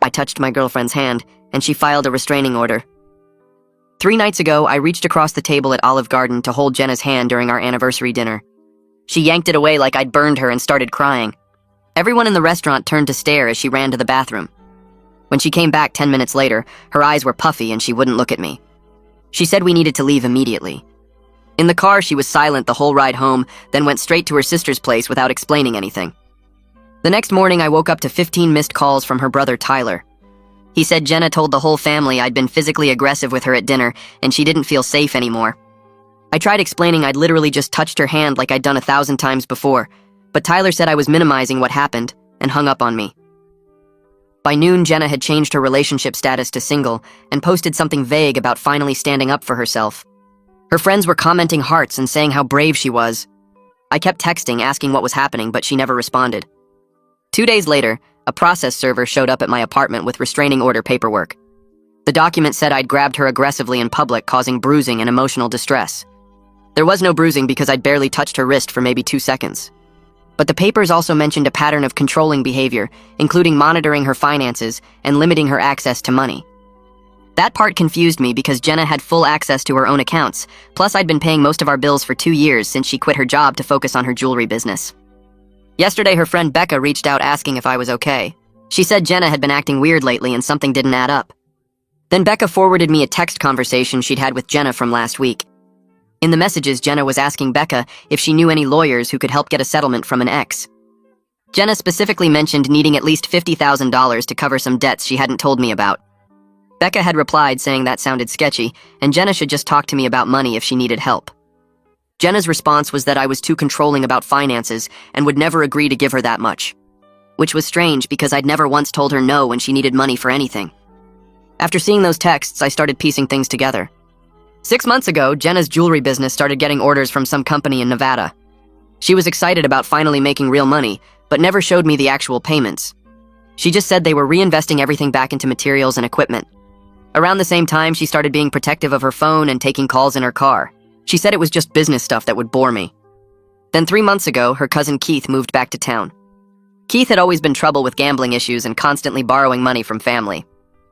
I touched my girlfriend's hand, and she filed a restraining order. 3 nights ago, I reached across the table at Olive Garden to hold Jenna's hand during our anniversary dinner. She yanked it away like I'd burned her and started crying. Everyone in the restaurant turned to stare as she ran to the bathroom. When she came back 10 minutes later, her eyes were puffy and she wouldn't look at me. She said we needed to leave immediately. In the car, she was silent the whole ride home, then went straight to her sister's place without explaining anything. The next morning, I woke up to 15 missed calls from her brother Tyler. He said Jenna told the whole family I'd been physically aggressive with her at dinner and she didn't feel safe anymore. I tried explaining I'd literally just touched her hand like I'd done 1,000 times before, but Tyler said I was minimizing what happened and hung up on me. By noon, Jenna had changed her relationship status to single and posted something vague about finally standing up for herself. Her friends were commenting hearts and saying how brave she was. I kept texting asking what was happening, but she never responded. 2 days later, a process server showed up at my apartment with restraining order paperwork. The document said I'd grabbed her aggressively in public, causing bruising and emotional distress. There was no bruising because I'd barely touched her wrist for maybe 2 seconds. But the papers also mentioned a pattern of controlling behavior, including monitoring her finances and limiting her access to money. That part confused me because Jenna had full access to her own accounts, plus I'd been paying most of our bills for 2 years since she quit her job to focus on her jewelry business. Yesterday, her friend Becca reached out asking if I was okay. She said Jenna had been acting weird lately and something didn't add up. Then Becca forwarded me a text conversation she'd had with Jenna from last week. In the messages, Jenna was asking Becca if she knew any lawyers who could help get a settlement from an ex. Jenna specifically mentioned needing at least $50,000 to cover some debts she hadn't told me about. Becca had replied saying that sounded sketchy, and Jenna should just talk to me about money if she needed help. Jenna's response was that I was too controlling about finances and would never agree to give her that much. Which was strange because I'd never once told her no when she needed money for anything. After seeing those texts, I started piecing things together. 6 months ago, Jenna's jewelry business started getting orders from some company in Nevada. She was excited about finally making real money, but never showed me the actual payments. She just said they were reinvesting everything back into materials and equipment. Around the same time, she started being protective of her phone and taking calls in her car. She said it was just business stuff that would bore me. Then 3 months ago, her cousin Keith moved back to town. Keith had always been trouble with gambling issues and constantly borrowing money from family.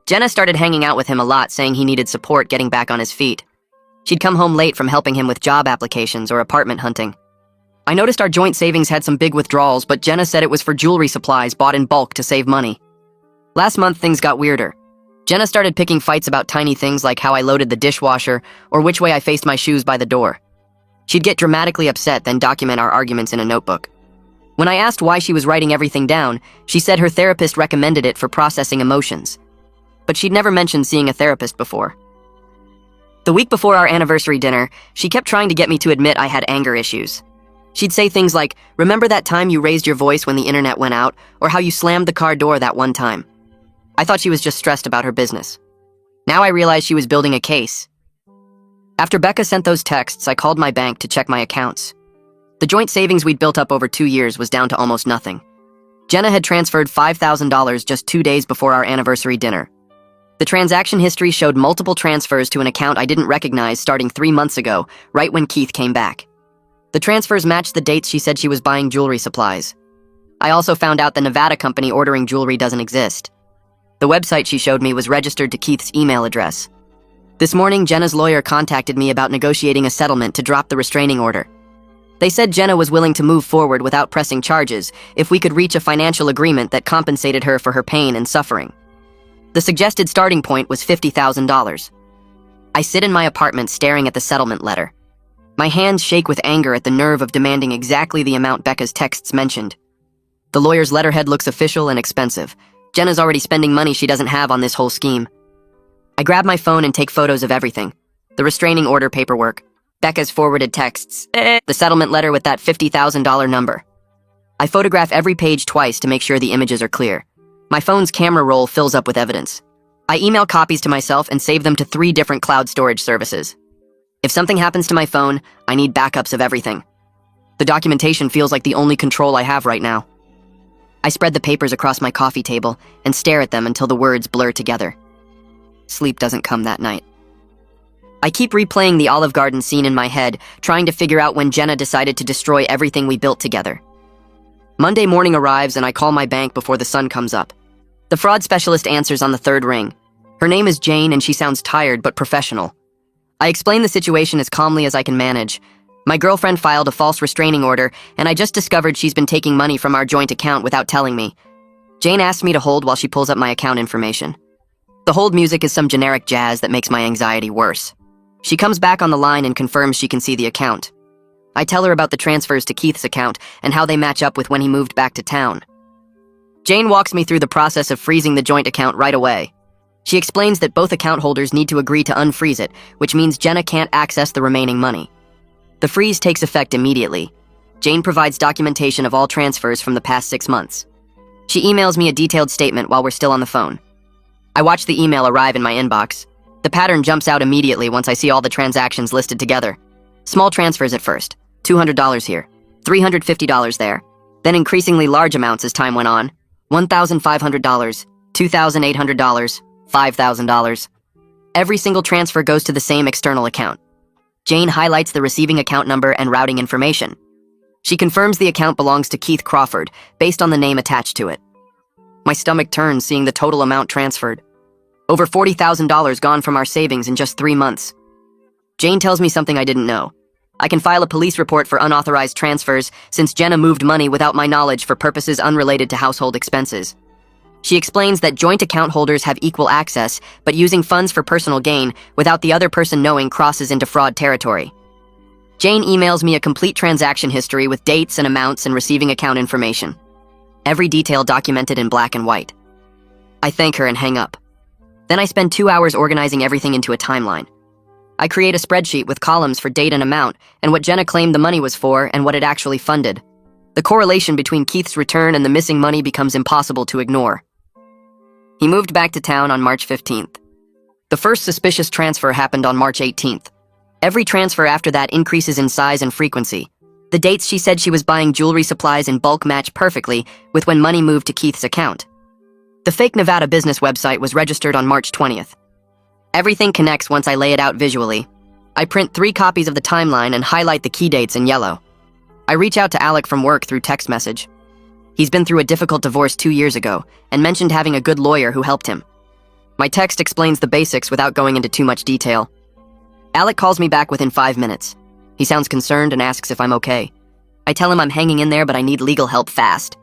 Jenna started hanging out with him a lot, saying he needed support getting back on his feet. She'd come home late from helping him with job applications or apartment hunting. I noticed our joint savings had some big withdrawals, but Jenna said it was for jewelry supplies bought in bulk to save money. Last month, things got weirder. Jenna started picking fights about tiny things like how I loaded the dishwasher or which way I faced my shoes by the door. She'd get dramatically upset, then document our arguments in a notebook. When I asked why she was writing everything down, she said her therapist recommended it for processing emotions. But she'd never mentioned seeing a therapist before. The week before our anniversary dinner, she kept trying to get me to admit I had anger issues. She'd say things like, "Remember that time you raised your voice when the internet went out, or how you slammed the car door that one time?" I thought she was just stressed about her business. Now I realized she was building a case. After Becca sent those texts, I called my bank to check my accounts. The joint savings we'd built up over 2 years was down to almost nothing. Jenna had transferred $5,000 just 2 days before our anniversary dinner. The transaction history showed multiple transfers to an account I didn't recognize starting 3 months ago, right when Keith came back. The transfers matched the dates she said she was buying jewelry supplies. I also found out the Nevada company ordering jewelry doesn't exist. The website she showed me was registered to Keith's email address. This morning, Jenna's lawyer contacted me about negotiating a settlement to drop the restraining order. They said Jenna was willing to move forward without pressing charges if we could reach a financial agreement that compensated her for her pain and suffering. The suggested starting point was $50,000. I sit in my apartment staring at the settlement letter. My hands shake with anger at the nerve of demanding exactly the amount Becca's texts mentioned. The lawyer's letterhead looks official and expensive. Jenna's already spending money she doesn't have on this whole scheme. I grab my phone and take photos of everything. The restraining order paperwork, Becca's forwarded texts, the settlement letter with that $50,000 number. I photograph every page twice to make sure the images are clear. My phone's camera roll fills up with evidence. I email copies to myself and save them to 3 different cloud storage services. If something happens to my phone, I need backups of everything. The documentation feels like the only control I have right now. I spread the papers across my coffee table and stare at them until the words blur together. Sleep doesn't come that night. I keep replaying the Olive Garden scene in my head, trying to figure out when Jenna decided to destroy everything we built together. Monday morning arrives and I call my bank before the sun comes up. The fraud specialist answers on the third ring. Her name is Jane and she sounds tired but professional. I explain the situation as calmly as I can manage. My girlfriend filed a false restraining order and I just discovered she's been taking money from our joint account without telling me. Jane asks me to hold while she pulls up my account information. The hold music is some generic jazz that makes my anxiety worse. She comes back on the line and confirms she can see the account. I tell her about the transfers to Keith's account and how they match up with when he moved back to town. Jane walks me through the process of freezing the joint account right away. She explains that both account holders need to agree to unfreeze it, which means Jenna can't access the remaining money. The freeze takes effect immediately. Jane provides documentation of all transfers from the past 6 months. She emails me a detailed statement while we're still on the phone. I watch the email arrive in my inbox. The pattern jumps out immediately once I see all the transactions listed together. Small transfers at first, $200 here, $350 there, then increasingly large amounts as time went on, $1,500, $2,800, $5,000. Every single transfer goes to the same external account. Jane highlights the receiving account number and routing information. She confirms the account belongs to Keith Crawford, based on the name attached to it. My stomach turns seeing the total amount transferred. Over $40,000 gone from our savings in just 3 months. Jane tells me something I didn't know. I can file a police report for unauthorized transfers since Jenna moved money without my knowledge for purposes unrelated to household expenses. She explains that joint account holders have equal access, but using funds for personal gain without the other person knowing crosses into fraud territory. Jane emails me a complete transaction history with dates and amounts and receiving account information. Every detail documented in black and white. I thank her and hang up. Then I spend 2 hours organizing everything into a timeline. I create a spreadsheet with columns for date and amount, and what Jenna claimed the money was for and what it actually funded. The correlation between Keith's return and the missing money becomes impossible to ignore. He moved back to town on March 15th. The first suspicious transfer happened on March 18th. Every transfer after that increases in size and frequency. The dates she said she was buying jewelry supplies in bulk match perfectly with when money moved to Keith's account. The fake Nevada business website was registered on March 20th. Everything connects once I lay it out visually. I print 3 copies of the timeline and highlight the key dates in yellow. I reach out to Alec from work through text message. He's been through a difficult divorce 2 years ago and mentioned having a good lawyer who helped him. My text explains the basics without going into too much detail. Alec calls me back within 5 minutes. He sounds concerned and asks if I'm okay. I tell him I'm hanging in there, but I need legal help fast.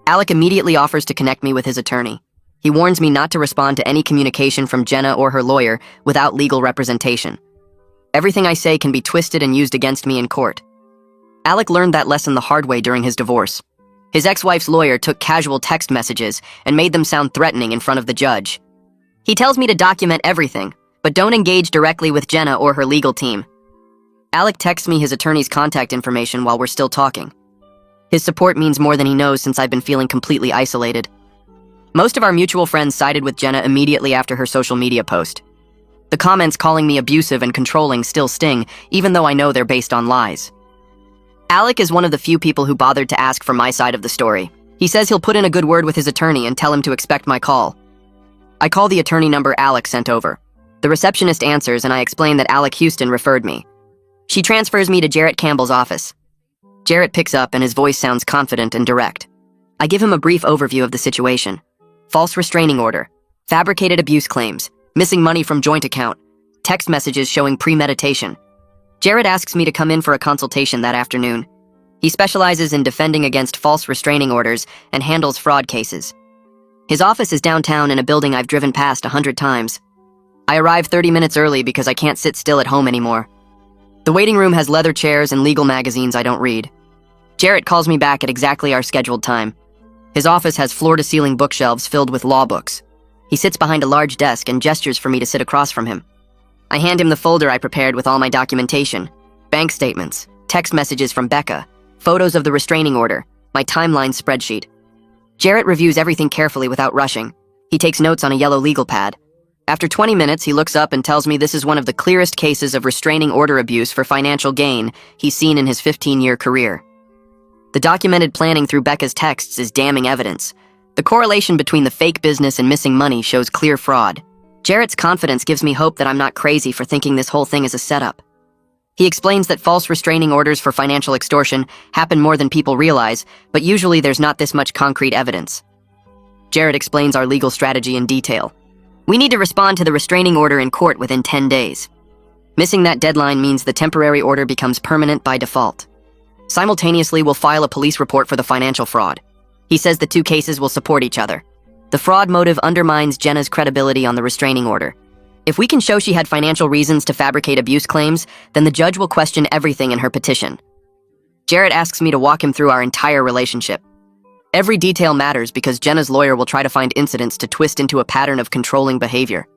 Alec immediately offers to connect me with his attorney. He warns me not to respond to any communication from Jenna or her lawyer without legal representation. Everything I say can be twisted and used against me in court. Alec learned that lesson the hard way during his divorce. His ex-wife's lawyer took casual text messages and made them sound threatening in front of the judge. He tells me to document everything, but don't engage directly with Jenna or her legal team. Alec texts me his attorney's contact information while we're still talking. His support means more than he knows since I've been feeling completely isolated. Most of our mutual friends sided with Jenna immediately after her social media post. The comments calling me abusive and controlling still sting, even though I know they're based on lies. Alec is one of the few people who bothered to ask for my side of the story. He says he'll put in a good word with his attorney and tell him to expect my call. I call the attorney number Alec sent over. The receptionist answers and I explain that Alec Houston referred me. She transfers me to Jarrett Campbell's office. Jarrett picks up and his voice sounds confident and direct. I give him a brief overview of the situation. False restraining order, fabricated abuse claims, missing money from joint account, text messages showing premeditation. Jarrett asks me to come in for a consultation that afternoon. He specializes in defending against false restraining orders and handles fraud cases. His office is downtown in a building I've driven past 100 times. I arrive 30 minutes early because I can't sit still at home anymore. The waiting room has leather chairs and legal magazines I don't read. Jarrett calls me back at exactly our scheduled time. His office has floor-to-ceiling bookshelves filled with law books. He sits behind a large desk and gestures for me to sit across from him. I hand him the folder I prepared with all my documentation, bank statements, text messages from Becca, photos of the restraining order, my timeline spreadsheet. Jarrett reviews everything carefully without rushing. He takes notes on a yellow legal pad. After 20 minutes, he looks up and tells me this is one of the clearest cases of restraining order abuse for financial gain he's seen in his 15-year career. The documented planning through Becca's texts is damning evidence. The correlation between the fake business and missing money shows clear fraud. Jarrett's confidence gives me hope that I'm not crazy for thinking this whole thing is a setup. He explains that false restraining orders for financial extortion happen more than people realize, but usually there's not this much concrete evidence. Jarrett explains our legal strategy in detail. We need to respond to the restraining order in court within 10 days. Missing that deadline means the temporary order becomes permanent by default. Simultaneously, we'll file a police report for the financial fraud. He says the two cases will support each other. The fraud motive undermines Jenna's credibility on the restraining order. If we can show she had financial reasons to fabricate abuse claims, then the judge will question everything in her petition. Jarrett asks me to walk him through our entire relationship. Every detail matters because Jenna's lawyer will try to find incidents to twist into a pattern of controlling behavior.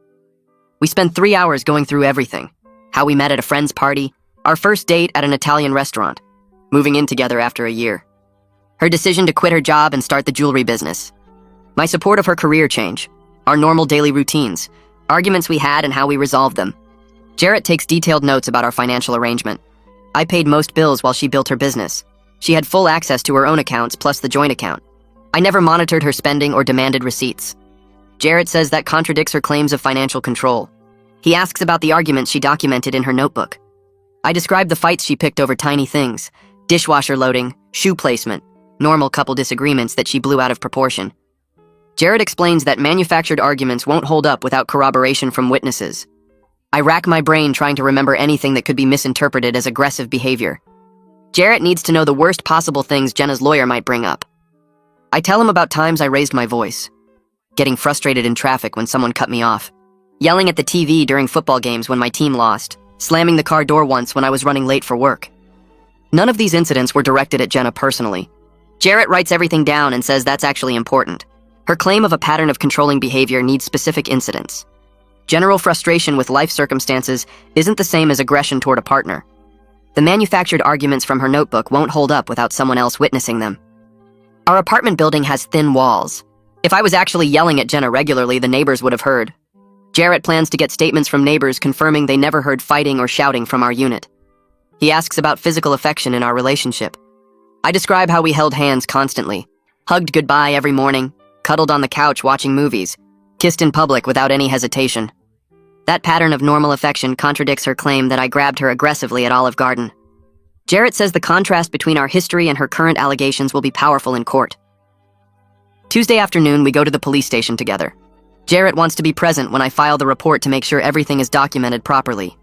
We spend 3 hours going through everything. How we met at a friend's party, our first date at an Italian restaurant, moving in together after a year, her decision to quit her job and start the jewelry business, my support of her career change, our normal daily routines, arguments we had and how we resolved them. Jarrett takes detailed notes about our financial arrangement. I paid most bills while she built her business. She had full access to her own accounts plus the joint account. I never monitored her spending or demanded receipts. Jarrett says that contradicts her claims of financial control. He asks about the arguments she documented in her notebook. I describe the fights she picked over tiny things, dishwasher loading, shoe placement, normal couple disagreements that she blew out of proportion. Jarrett explains that manufactured arguments won't hold up without corroboration from witnesses. I rack my brain trying to remember anything that could be misinterpreted as aggressive behavior. Jarrett needs to know the worst possible things Jenna's lawyer might bring up. I tell him about times I raised my voice, getting frustrated in traffic when someone cut me off, yelling at the TV during football games when my team lost, slamming the car door once when I was running late for work. None of these incidents were directed at Jenna personally. Jarrett writes everything down and says that's actually important. Her claim of a pattern of controlling behavior needs specific incidents. General frustration with life circumstances isn't the same as aggression toward a partner. The manufactured arguments from her notebook won't hold up without someone else witnessing them. Our apartment building has thin walls. If I was actually yelling at Jenna regularly, the neighbors would have heard. Jarrett plans to get statements from neighbors confirming they never heard fighting or shouting from our unit. He asks about physical affection in our relationship. I describe how we held hands constantly, hugged goodbye every morning, cuddled on the couch watching movies, kissed in public without any hesitation. That pattern of normal affection contradicts her claim that I grabbed her aggressively at Olive Garden. Jarrett says the contrast between our history and her current allegations will be powerful in court. Tuesday afternoon, we go to the police station together. Jarrett wants to be present when I file the report to make sure everything is documented properly.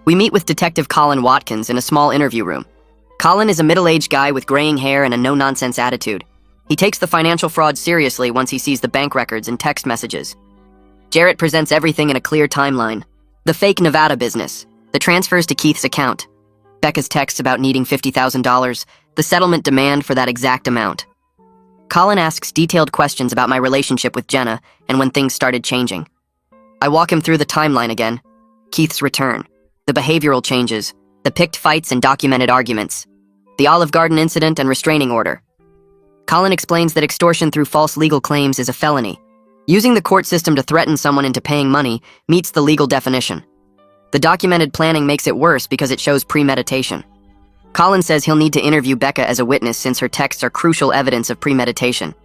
We meet with Detective Colin Watkins in a small interview room. Colin is a middle-aged guy with graying hair and a no-nonsense attitude. He takes the financial fraud seriously once he sees the bank records and text messages. Jarrett presents everything in a clear timeline. The fake Nevada business, the transfers to Keith's account, Becca's texts about needing $50,000, the settlement demand for that exact amount. Colin asks detailed questions about my relationship with Jenna and when things started changing. I walk him through the timeline again. Keith's return, the behavioral changes, the picked fights and documented arguments, the Olive Garden incident and restraining order. Colin explains that extortion through false legal claims is a felony. Using the court system to threaten someone into paying money meets the legal definition. The documented planning makes it worse because it shows premeditation. Colin says he'll need to interview Becca as a witness since her texts are crucial evidence of premeditation.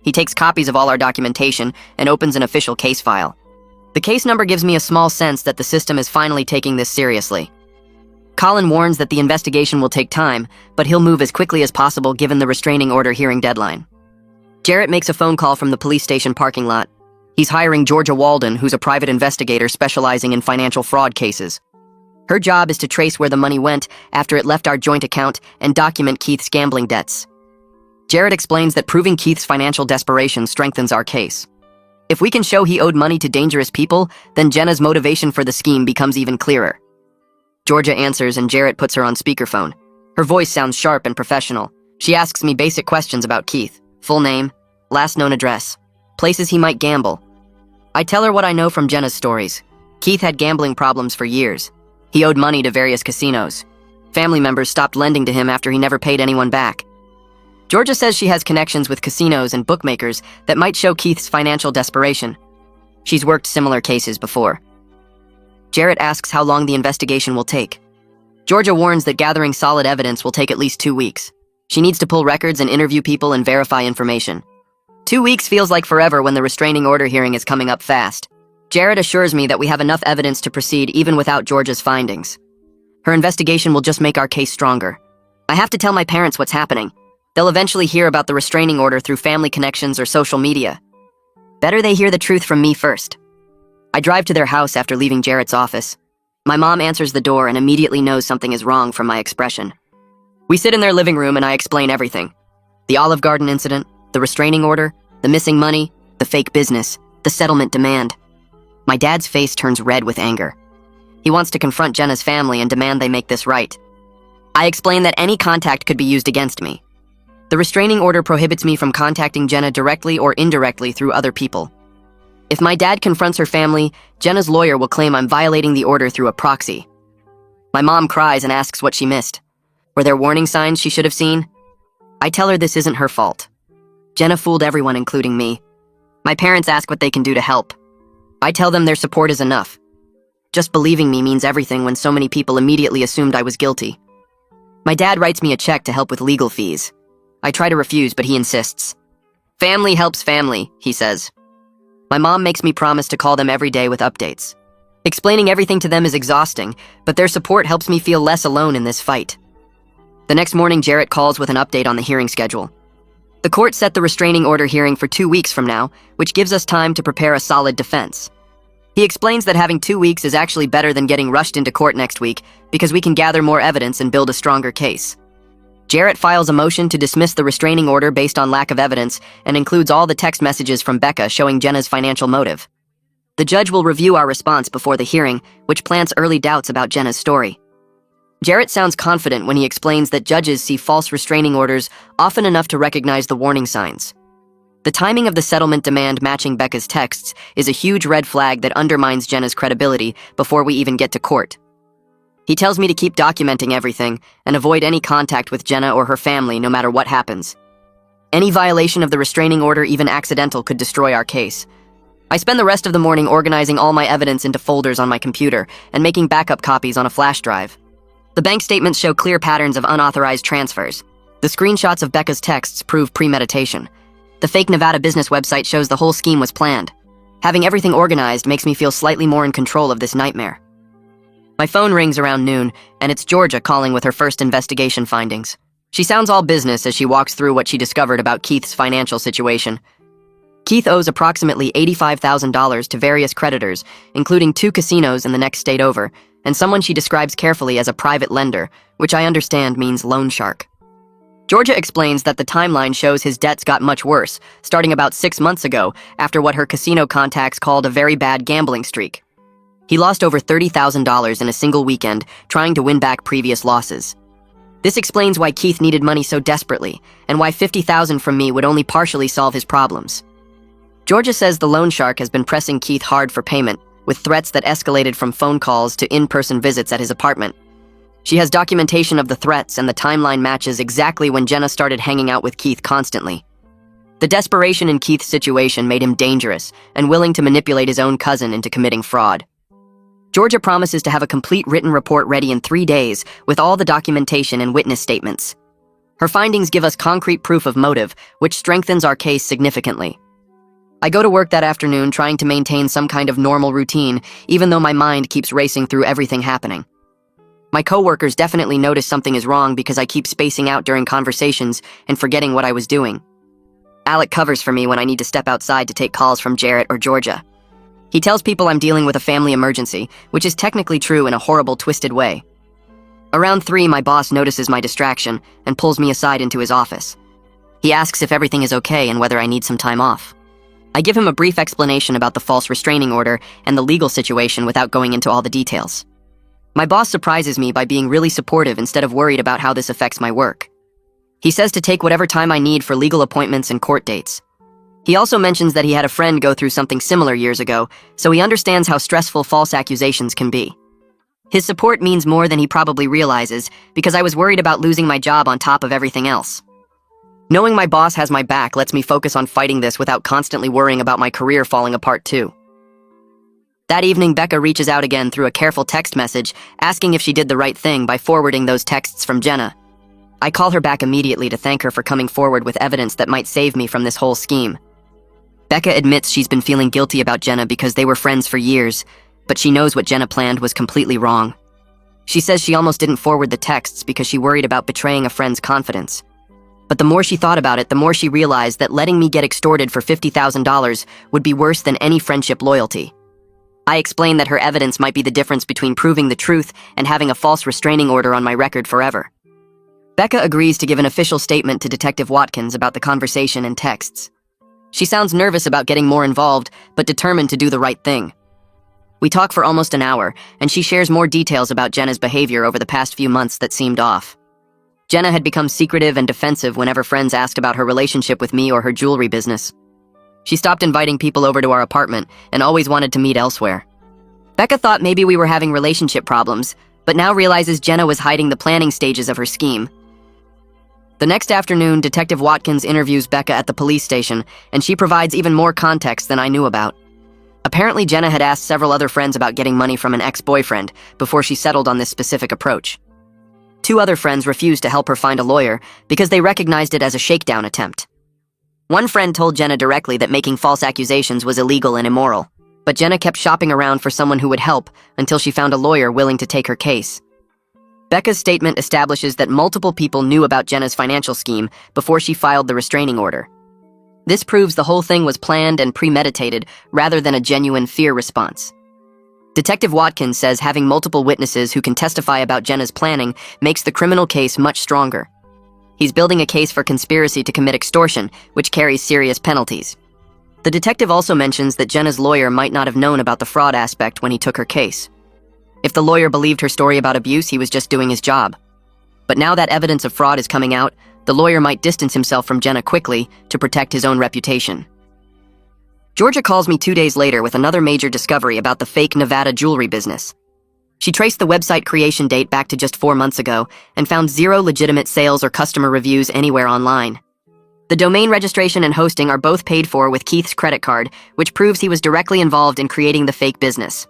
He takes copies of all our documentation and opens an official case file. The case number gives me a small sense that the system is finally taking this seriously. Colin warns that the investigation will take time, but he'll move as quickly as possible given the restraining order hearing deadline. Jarrett makes a phone call from the police station parking lot. He's hiring Georgia Walden, who's a private investigator specializing in financial fraud cases. Her job is to trace where the money went after it left our joint account and document Keith's gambling debts. Jarrett explains that proving Keith's financial desperation strengthens our case. If we can show he owed money to dangerous people, then Jenna's motivation for the scheme becomes even clearer. Georgia answers and Jarrett puts her on speakerphone. Her voice sounds sharp and professional. She asks me basic questions about Keith: full name, last known address, places he might gamble. I tell her what I know from Jenna's stories. Keith had gambling problems for years. He owed money to various casinos. Family members stopped lending to him after he never paid anyone back. Georgia says she has connections with casinos and bookmakers that might show Keith's financial desperation. She's worked similar cases before. Jarrett asks how long the investigation will take. Georgia warns that gathering solid evidence will take at least 2 weeks. She needs to pull records and interview people and verify information. 2 weeks feels like forever when the restraining order hearing is coming up fast. Jarrett assures me that we have enough evidence to proceed even without Georgia's findings. Her investigation will just make our case stronger. I have to tell my parents what's happening. They'll eventually hear about the restraining order through family connections or social media. Better they hear the truth from me first. I drive to their house after leaving Jarrett's office. My mom answers the door and immediately knows something is wrong from my expression. We sit in their living room and I explain everything. The Olive Garden incident, the restraining order, the missing money, the fake business, the settlement demand. My dad's face turns red with anger. He wants to confront Jenna's family and demand they make this right. I explain that any contact could be used against me. The restraining order prohibits me from contacting Jenna directly or indirectly through other people. If my dad confronts her family, Jenna's lawyer will claim I'm violating the order through a proxy. My mom cries and asks what she missed. Were there warning signs she should have seen? I tell her this isn't her fault. Jenna fooled everyone, including me. My parents ask what they can do to help. I tell them their support is enough. Just believing me means everything when so many people immediately assumed I was guilty. My dad writes me a check to help with legal fees. I try to refuse, but he insists. Family helps family, he says. My mom makes me promise to call them every day with updates. Explaining everything to them is exhausting, but their support helps me feel less alone in this fight. The next morning, Jarrett calls with an update on the hearing schedule. The court set the restraining order hearing for 2 weeks from now, which gives us time to prepare a solid defense. He explains that having 2 weeks is actually better than getting rushed into court next week because we can gather more evidence and build a stronger case. Jarrett files a motion to dismiss the restraining order based on lack of evidence and includes all the text messages from Becca showing Jenna's financial motive. The judge will review our response before the hearing, which plants early doubts about Jenna's story. Jarrett sounds confident when he explains that judges see false restraining orders often enough to recognize the warning signs. The timing of the settlement demand matching Becca's texts is a huge red flag that undermines Jenna's credibility before we even get to court. He tells me to keep documenting everything and avoid any contact with Jenna or her family no matter what happens. Any violation of the restraining order, even accidental, could destroy our case. I spend the rest of the morning organizing all my evidence into folders on my computer and making backup copies on a flash drive. The bank statements show clear patterns of unauthorized transfers. The screenshots of Becca's texts prove premeditation. The fake Nevada business website shows the whole scheme was planned. Having everything organized makes me feel slightly more in control of this nightmare. My phone rings around noon, and it's Georgia calling with her first investigation findings. She sounds all business as she walks through what she discovered about Keith's financial situation. Keith owes approximately $85,000 to various creditors, including 2 casinos in the next state over, and someone she describes carefully as a private lender, which I understand means loan shark. Georgia explains that the timeline shows his debts got much worse, starting about 6 months ago after what her casino contacts called a very bad gambling streak. He lost over $30,000 in a single weekend trying to win back previous losses. This explains why Keith needed money so desperately, and why $50,000 from me would only partially solve his problems. Georgia says the loan shark has been pressing Keith hard for payment, with threats that escalated from phone calls to in-person visits at his apartment. She has documentation of the threats, and the timeline matches exactly when Jenna started hanging out with Keith constantly. The desperation in Keith's situation made him dangerous and willing to manipulate his own cousin into committing fraud. Georgia promises to have a complete written report ready in 3 days with all the documentation and witness statements. Her findings give us concrete proof of motive, which strengthens our case significantly. I go to work that afternoon trying to maintain some kind of normal routine, even though my mind keeps racing through everything happening. My coworkers definitely notice something is wrong because I keep spacing out during conversations and forgetting what I was doing. Alec covers for me when I need to step outside to take calls from Jarrett or Georgia. He tells people I'm dealing with a family emergency, which is technically true in a horrible, twisted way. Around 3, my boss notices my distraction and pulls me aside into his office. He asks if everything is okay and whether I need some time off. I give him a brief explanation about the false restraining order and the legal situation without going into all the details. My boss surprises me by being really supportive instead of worried about how this affects my work. He says to take whatever time I need for legal appointments and court dates. He also mentions that he had a friend go through something similar years ago, so he understands how stressful false accusations can be. His support means more than he probably realizes, because I was worried about losing my job on top of everything else. Knowing my boss has my back lets me focus on fighting this without constantly worrying about my career falling apart too. That evening, Becca reaches out again through a careful text message, asking if she did the right thing by forwarding those texts from Jenna. I call her back immediately to thank her for coming forward with evidence that might save me from this whole scheme. Becca admits she's been feeling guilty about Jenna because they were friends for years, but she knows what Jenna planned was completely wrong. She says she almost didn't forward the texts because she worried about betraying a friend's confidence. But the more she thought about it, the more she realized that letting me get extorted for $50,000 would be worse than any friendship loyalty. I explained that her evidence might be the difference between proving the truth and having a false restraining order on my record forever. Becca agrees to give an official statement to Detective Watkins about the conversation and texts. She sounds nervous about getting more involved, but determined to do the right thing. We talk for almost an hour, and she shares more details about Jenna's behavior over the past few months that seemed off. Jenna had become secretive and defensive whenever friends asked about her relationship with me or her jewelry business. She stopped inviting people over to our apartment and always wanted to meet elsewhere. Becca thought maybe we were having relationship problems, but now realizes Jenna was hiding the planning stages of her scheme. The next afternoon, Detective Watkins interviews Becca at the police station, and she provides even more context than I knew about. Apparently, Jenna had asked several other friends about getting money from an ex-boyfriend before she settled on this specific approach. 2 other friends refused to help her find a lawyer because they recognized it as a shakedown attempt. One friend told Jenna directly that making false accusations was illegal and immoral, but Jenna kept shopping around for someone who would help until she found a lawyer willing to take her case. Becca's statement establishes that multiple people knew about Jenna's financial scheme before she filed the restraining order. This proves the whole thing was planned and premeditated rather than a genuine fear response. Detective Watkins says having multiple witnesses who can testify about Jenna's planning makes the criminal case much stronger. He's building a case for conspiracy to commit extortion, which carries serious penalties. The detective also mentions that Jenna's lawyer might not have known about the fraud aspect when he took her case. If the lawyer believed her story about abuse, he was just doing his job. But now that evidence of fraud is coming out, the lawyer might distance himself from Jenna quickly to protect his own reputation. Georgia calls me 2 days later with another major discovery about the fake Nevada jewelry business. She traced the website creation date back to just 4 months ago and found 0 legitimate sales or customer reviews anywhere online. The domain registration and hosting are both paid for with Keith's credit card, which proves he was directly involved in creating the fake business.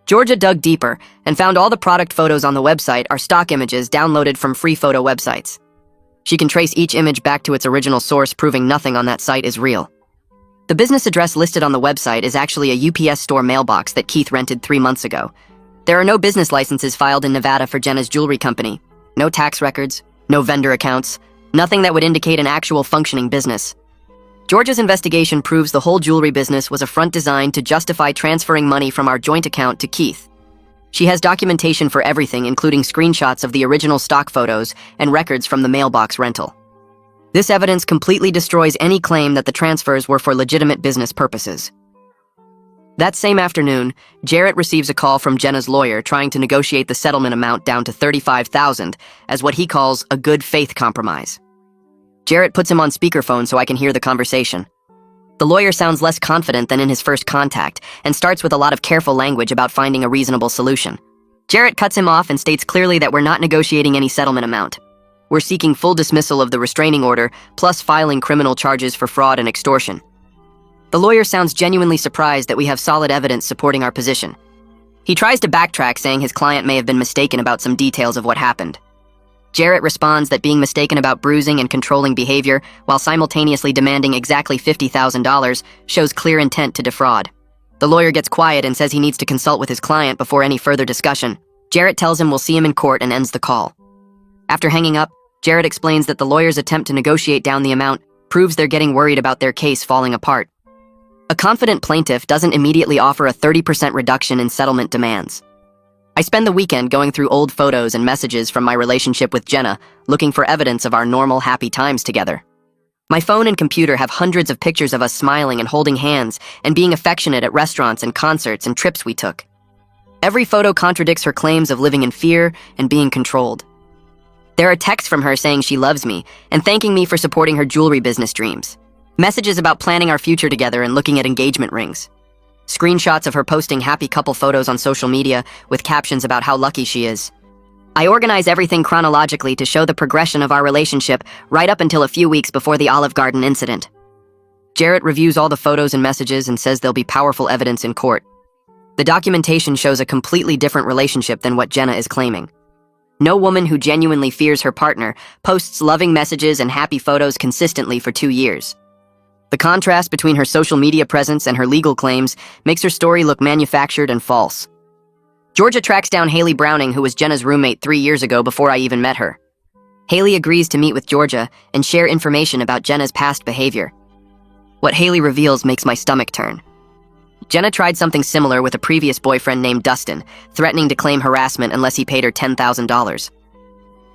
Georgia dug deeper and found all the product photos on the website are stock images downloaded from free photo websites. She can trace each image back to its original source, proving nothing on that site is real. The business address listed on the website is actually a UPS store mailbox that Keith rented 3 months ago. There are no business licenses filed in Nevada for Jenna's jewelry company, no tax records, no vendor accounts, nothing that would indicate an actual functioning business. Georgia's investigation proves the whole jewelry business was a front designed to justify transferring money from our joint account to Keith. She has documentation for everything, including screenshots of the original stock photos and records from the mailbox rental. This evidence completely destroys any claim that the transfers were for legitimate business purposes. That same afternoon, Jarrett receives a call from Jenna's lawyer trying to negotiate the settlement amount down to $35,000 as what he calls a good faith compromise. Jarrett puts him on speakerphone so I can hear the conversation. The lawyer sounds less confident than in his first contact and starts with a lot of careful language about finding a reasonable solution. Jarrett cuts him off and states clearly that we're not negotiating any settlement amount. We're seeking full dismissal of the restraining order, plus filing criminal charges for fraud and extortion. The lawyer sounds genuinely surprised that we have solid evidence supporting our position. He tries to backtrack, saying his client may have been mistaken about some details of what happened. Jarrett responds that being mistaken about bruising and controlling behavior while simultaneously demanding exactly $50,000 shows clear intent to defraud. The lawyer gets quiet and says he needs to consult with his client before any further discussion. Jarrett tells him we'll see him in court and ends the call. After hanging up, Jarrett explains that the lawyer's attempt to negotiate down the amount proves they're getting worried about their case falling apart. A confident plaintiff doesn't immediately offer a 30% reduction in settlement demands. I spend the weekend going through old photos and messages from my relationship with Jenna, looking for evidence of our normal, happy times together. My phone and computer have hundreds of pictures of us smiling and holding hands and being affectionate at restaurants and concerts and trips we took. Every photo contradicts her claims of living in fear and being controlled. There are texts from her saying she loves me and thanking me for supporting her jewelry business dreams. Messages about planning our future together and looking at engagement rings. Screenshots of her posting happy couple photos on social media with captions about how lucky she is. I organize everything chronologically to show the progression of our relationship right up until a few weeks before the Olive Garden incident. Jarrett reviews all the photos and messages and says there'll be powerful evidence in court. The documentation shows a completely different relationship than what Jenna is claiming. No woman who genuinely fears her partner posts loving messages and happy photos consistently for 2 years. The contrast between her social media presence and her legal claims makes her story look manufactured and false. Georgia tracks down Haley Browning, who was Jenna's roommate 3 years ago before I even met her. Haley agrees to meet with Georgia and share information about Jenna's past behavior. What Haley reveals makes my stomach turn. Jenna tried something similar with a previous boyfriend named Dustin, threatening to claim harassment unless he paid her $10,000.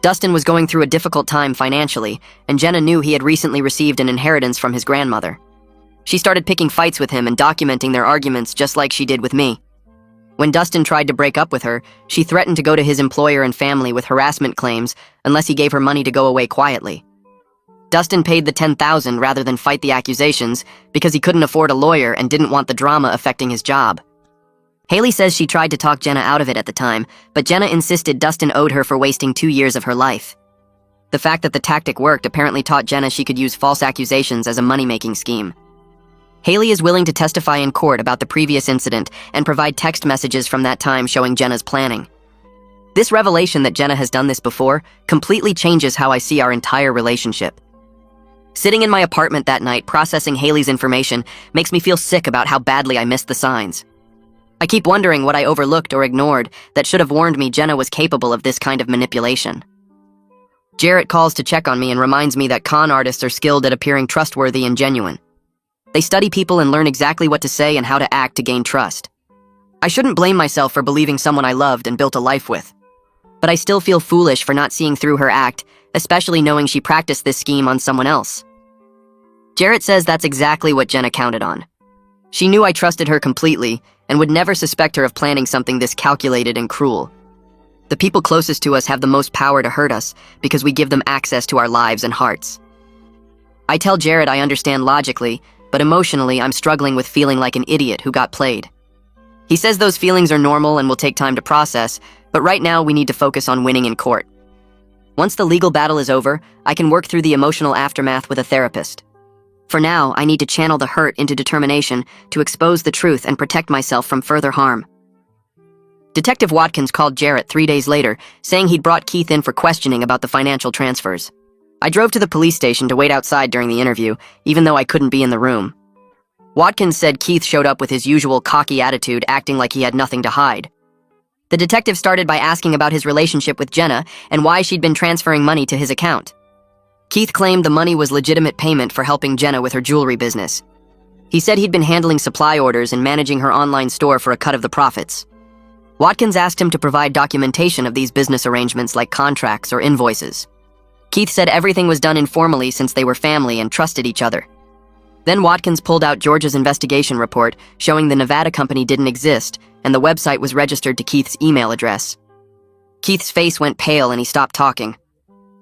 Dustin was going through a difficult time financially, and Jenna knew he had recently received an inheritance from his grandmother. She started picking fights with him and documenting their arguments just like she did with me. When Dustin tried to break up with her, she threatened to go to his employer and family with harassment claims unless he gave her money to go away quietly. Dustin paid the $10,000 rather than fight the accusations because he couldn't afford a lawyer and didn't want the drama affecting his job. Haley says she tried to talk Jenna out of it at the time, but Jenna insisted Dustin owed her for wasting 2 years of her life. The fact that the tactic worked apparently taught Jenna she could use false accusations as a money-making scheme. Haley is willing to testify in court about the previous incident and provide text messages from that time showing Jenna's planning. This revelation that Jenna has done this before completely changes how I see our entire relationship. Sitting in my apartment that night processing Haley's information makes me feel sick about how badly I missed the signs. I keep wondering what I overlooked or ignored that should have warned me Jenna was capable of this kind of manipulation. Jarrett calls to check on me and reminds me that con artists are skilled at appearing trustworthy and genuine. They study people and learn exactly what to say and how to act to gain trust. I shouldn't blame myself for believing someone I loved and built a life with. But I still feel foolish for not seeing through her act, especially knowing she practiced this scheme on someone else. Jarrett says that's exactly what Jenna counted on. She knew I trusted her completely and would never suspect her of planning something this calculated and cruel. The people closest to us have the most power to hurt us because we give them access to our lives and hearts. I tell Jarrett I understand logically, but emotionally I'm struggling with feeling like an idiot who got played. He says those feelings are normal and will take time to process, but right now we need to focus on winning in court. Once the legal battle is over, I can work through the emotional aftermath with a therapist. For now, I need to channel the hurt into determination to expose the truth and protect myself from further harm. Detective Watkins called Jarrett 3 days later, saying he'd brought Keith in for questioning about the financial transfers. I drove to the police station to wait outside during the interview, even though I couldn't be in the room. Watkins said Keith showed up with his usual cocky attitude, acting like he had nothing to hide. The detective started by asking about his relationship with Jenna and why she'd been transferring money to his account. Keith claimed the money was legitimate payment for helping Jenna with her jewelry business. He said he'd been handling supply orders and managing her online store for a cut of the profits. Watkins asked him to provide documentation of these business arrangements like contracts or invoices. Keith said everything was done informally since they were family and trusted each other. Then Watkins pulled out Georgia's investigation report showing the Nevada company didn't exist and the website was registered to Keith's email address. Keith's face went pale and he stopped talking.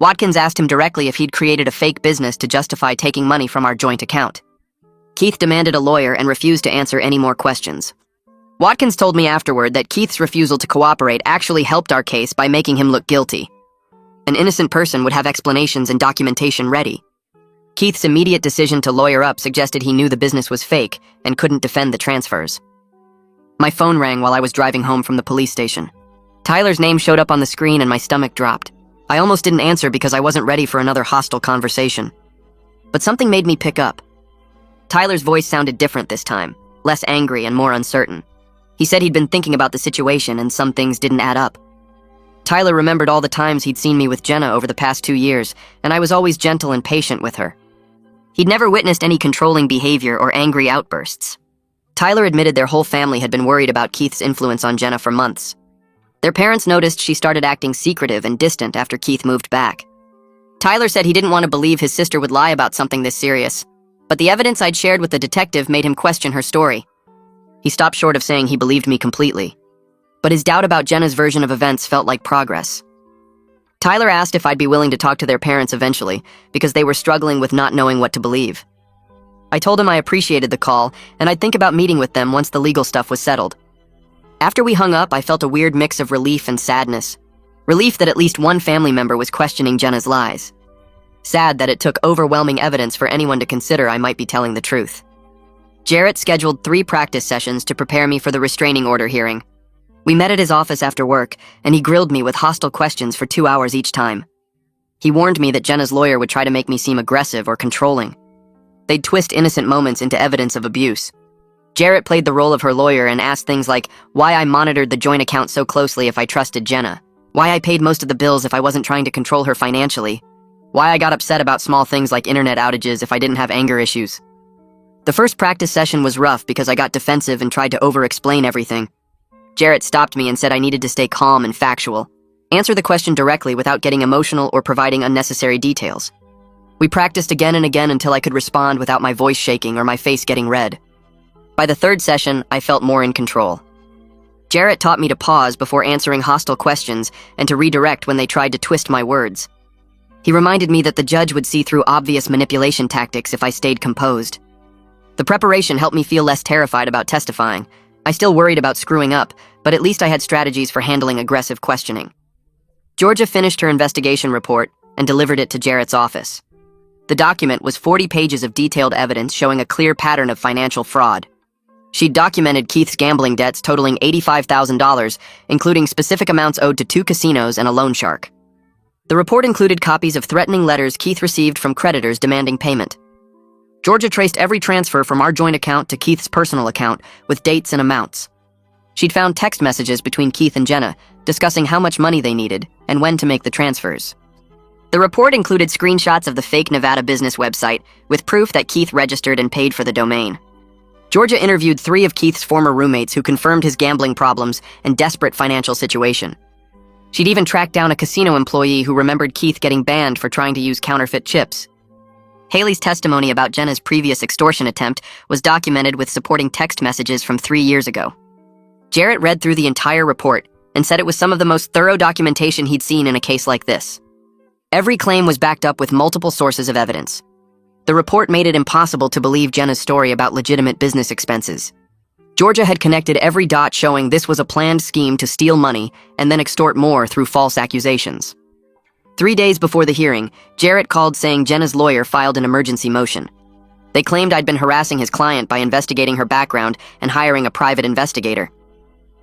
Watkins asked him directly if he'd created a fake business to justify taking money from our joint account. Keith demanded a lawyer and refused to answer any more questions. Watkins told me afterward that Keith's refusal to cooperate actually helped our case by making him look guilty. An innocent person would have explanations and documentation ready. Keith's immediate decision to lawyer up suggested he knew the business was fake and couldn't defend the transfers. My phone rang while I was driving home from the police station. Tyler's name showed up on the screen and my stomach dropped. I almost didn't answer because I wasn't ready for another hostile conversation. But something made me pick up. Tyler's voice sounded different this time, less angry and more uncertain. He said he'd been thinking about the situation and some things didn't add up. Tyler remembered all the times he'd seen me with Jenna over the past 2 years, and I was always gentle and patient with her. He'd never witnessed any controlling behavior or angry outbursts. Tyler admitted their whole family had been worried about Keith's influence on Jenna for months. Their parents noticed she started acting secretive and distant after Keith moved back. Tyler said he didn't want to believe his sister would lie about something this serious, but the evidence I'd shared with the detective made him question her story. He stopped short of saying he believed me completely, but his doubt about Jenna's version of events felt like progress. Tyler asked if I'd be willing to talk to their parents eventually, because they were struggling with not knowing what to believe. I told him I appreciated the call, and I'd think about meeting with them once the legal stuff was settled. After we hung up, I felt a weird mix of relief and sadness. Relief that at least one family member was questioning Jenna's lies. Sad that it took overwhelming evidence for anyone to consider I might be telling the truth. Jarrett scheduled 3 practice sessions to prepare me for the restraining order hearing. We met at his office after work, and he grilled me with hostile questions for 2 hours each time. He warned me that Jenna's lawyer would try to make me seem aggressive or controlling. They'd twist innocent moments into evidence of abuse. Jarrett played the role of her lawyer and asked things like why I monitored the joint account so closely if I trusted Jenna, why I paid most of the bills if I wasn't trying to control her financially, why I got upset about small things like internet outages if I didn't have anger issues. The first practice session was rough because I got defensive and tried to over-explain everything. Jarrett stopped me and said I needed to stay calm and factual, answer the question directly without getting emotional or providing unnecessary details. We practiced again and again until I could respond without my voice shaking or my face getting red. By the third session, I felt more in control. Jarrett taught me to pause before answering hostile questions and to redirect when they tried to twist my words. He reminded me that the judge would see through obvious manipulation tactics if I stayed composed. The preparation helped me feel less terrified about testifying. I still worried about screwing up, but at least I had strategies for handling aggressive questioning. Georgia finished her investigation report and delivered it to Jarrett's office. The document was 40 pages of detailed evidence showing a clear pattern of financial fraud. She'd documented Keith's gambling debts totaling $85,000, including specific amounts owed to 2 casinos and a loan shark. The report included copies of threatening letters Keith received from creditors demanding payment. Georgia traced every transfer from our joint account to Keith's personal account with dates and amounts. She'd found text messages between Keith and Jenna discussing how much money they needed and when to make the transfers. The report included screenshots of the fake Nevada business website with proof that Keith registered and paid for the domain. Georgia interviewed 3 of Keith's former roommates who confirmed his gambling problems and desperate financial situation. She'd even tracked down a casino employee who remembered Keith getting banned for trying to use counterfeit chips. Haley's testimony about Jenna's previous extortion attempt was documented with supporting text messages from 3 years ago. Jarrett read through the entire report and said it was some of the most thorough documentation he'd seen in a case like this. Every claim was backed up with multiple sources of evidence. The report made it impossible to believe Jenna's story about legitimate business expenses. Georgia had connected every dot showing this was a planned scheme to steal money and then extort more through false accusations. 3 days before the hearing, Jarrett called saying Jenna's lawyer filed an emergency motion. They claimed I'd been harassing his client by investigating her background and hiring a private investigator.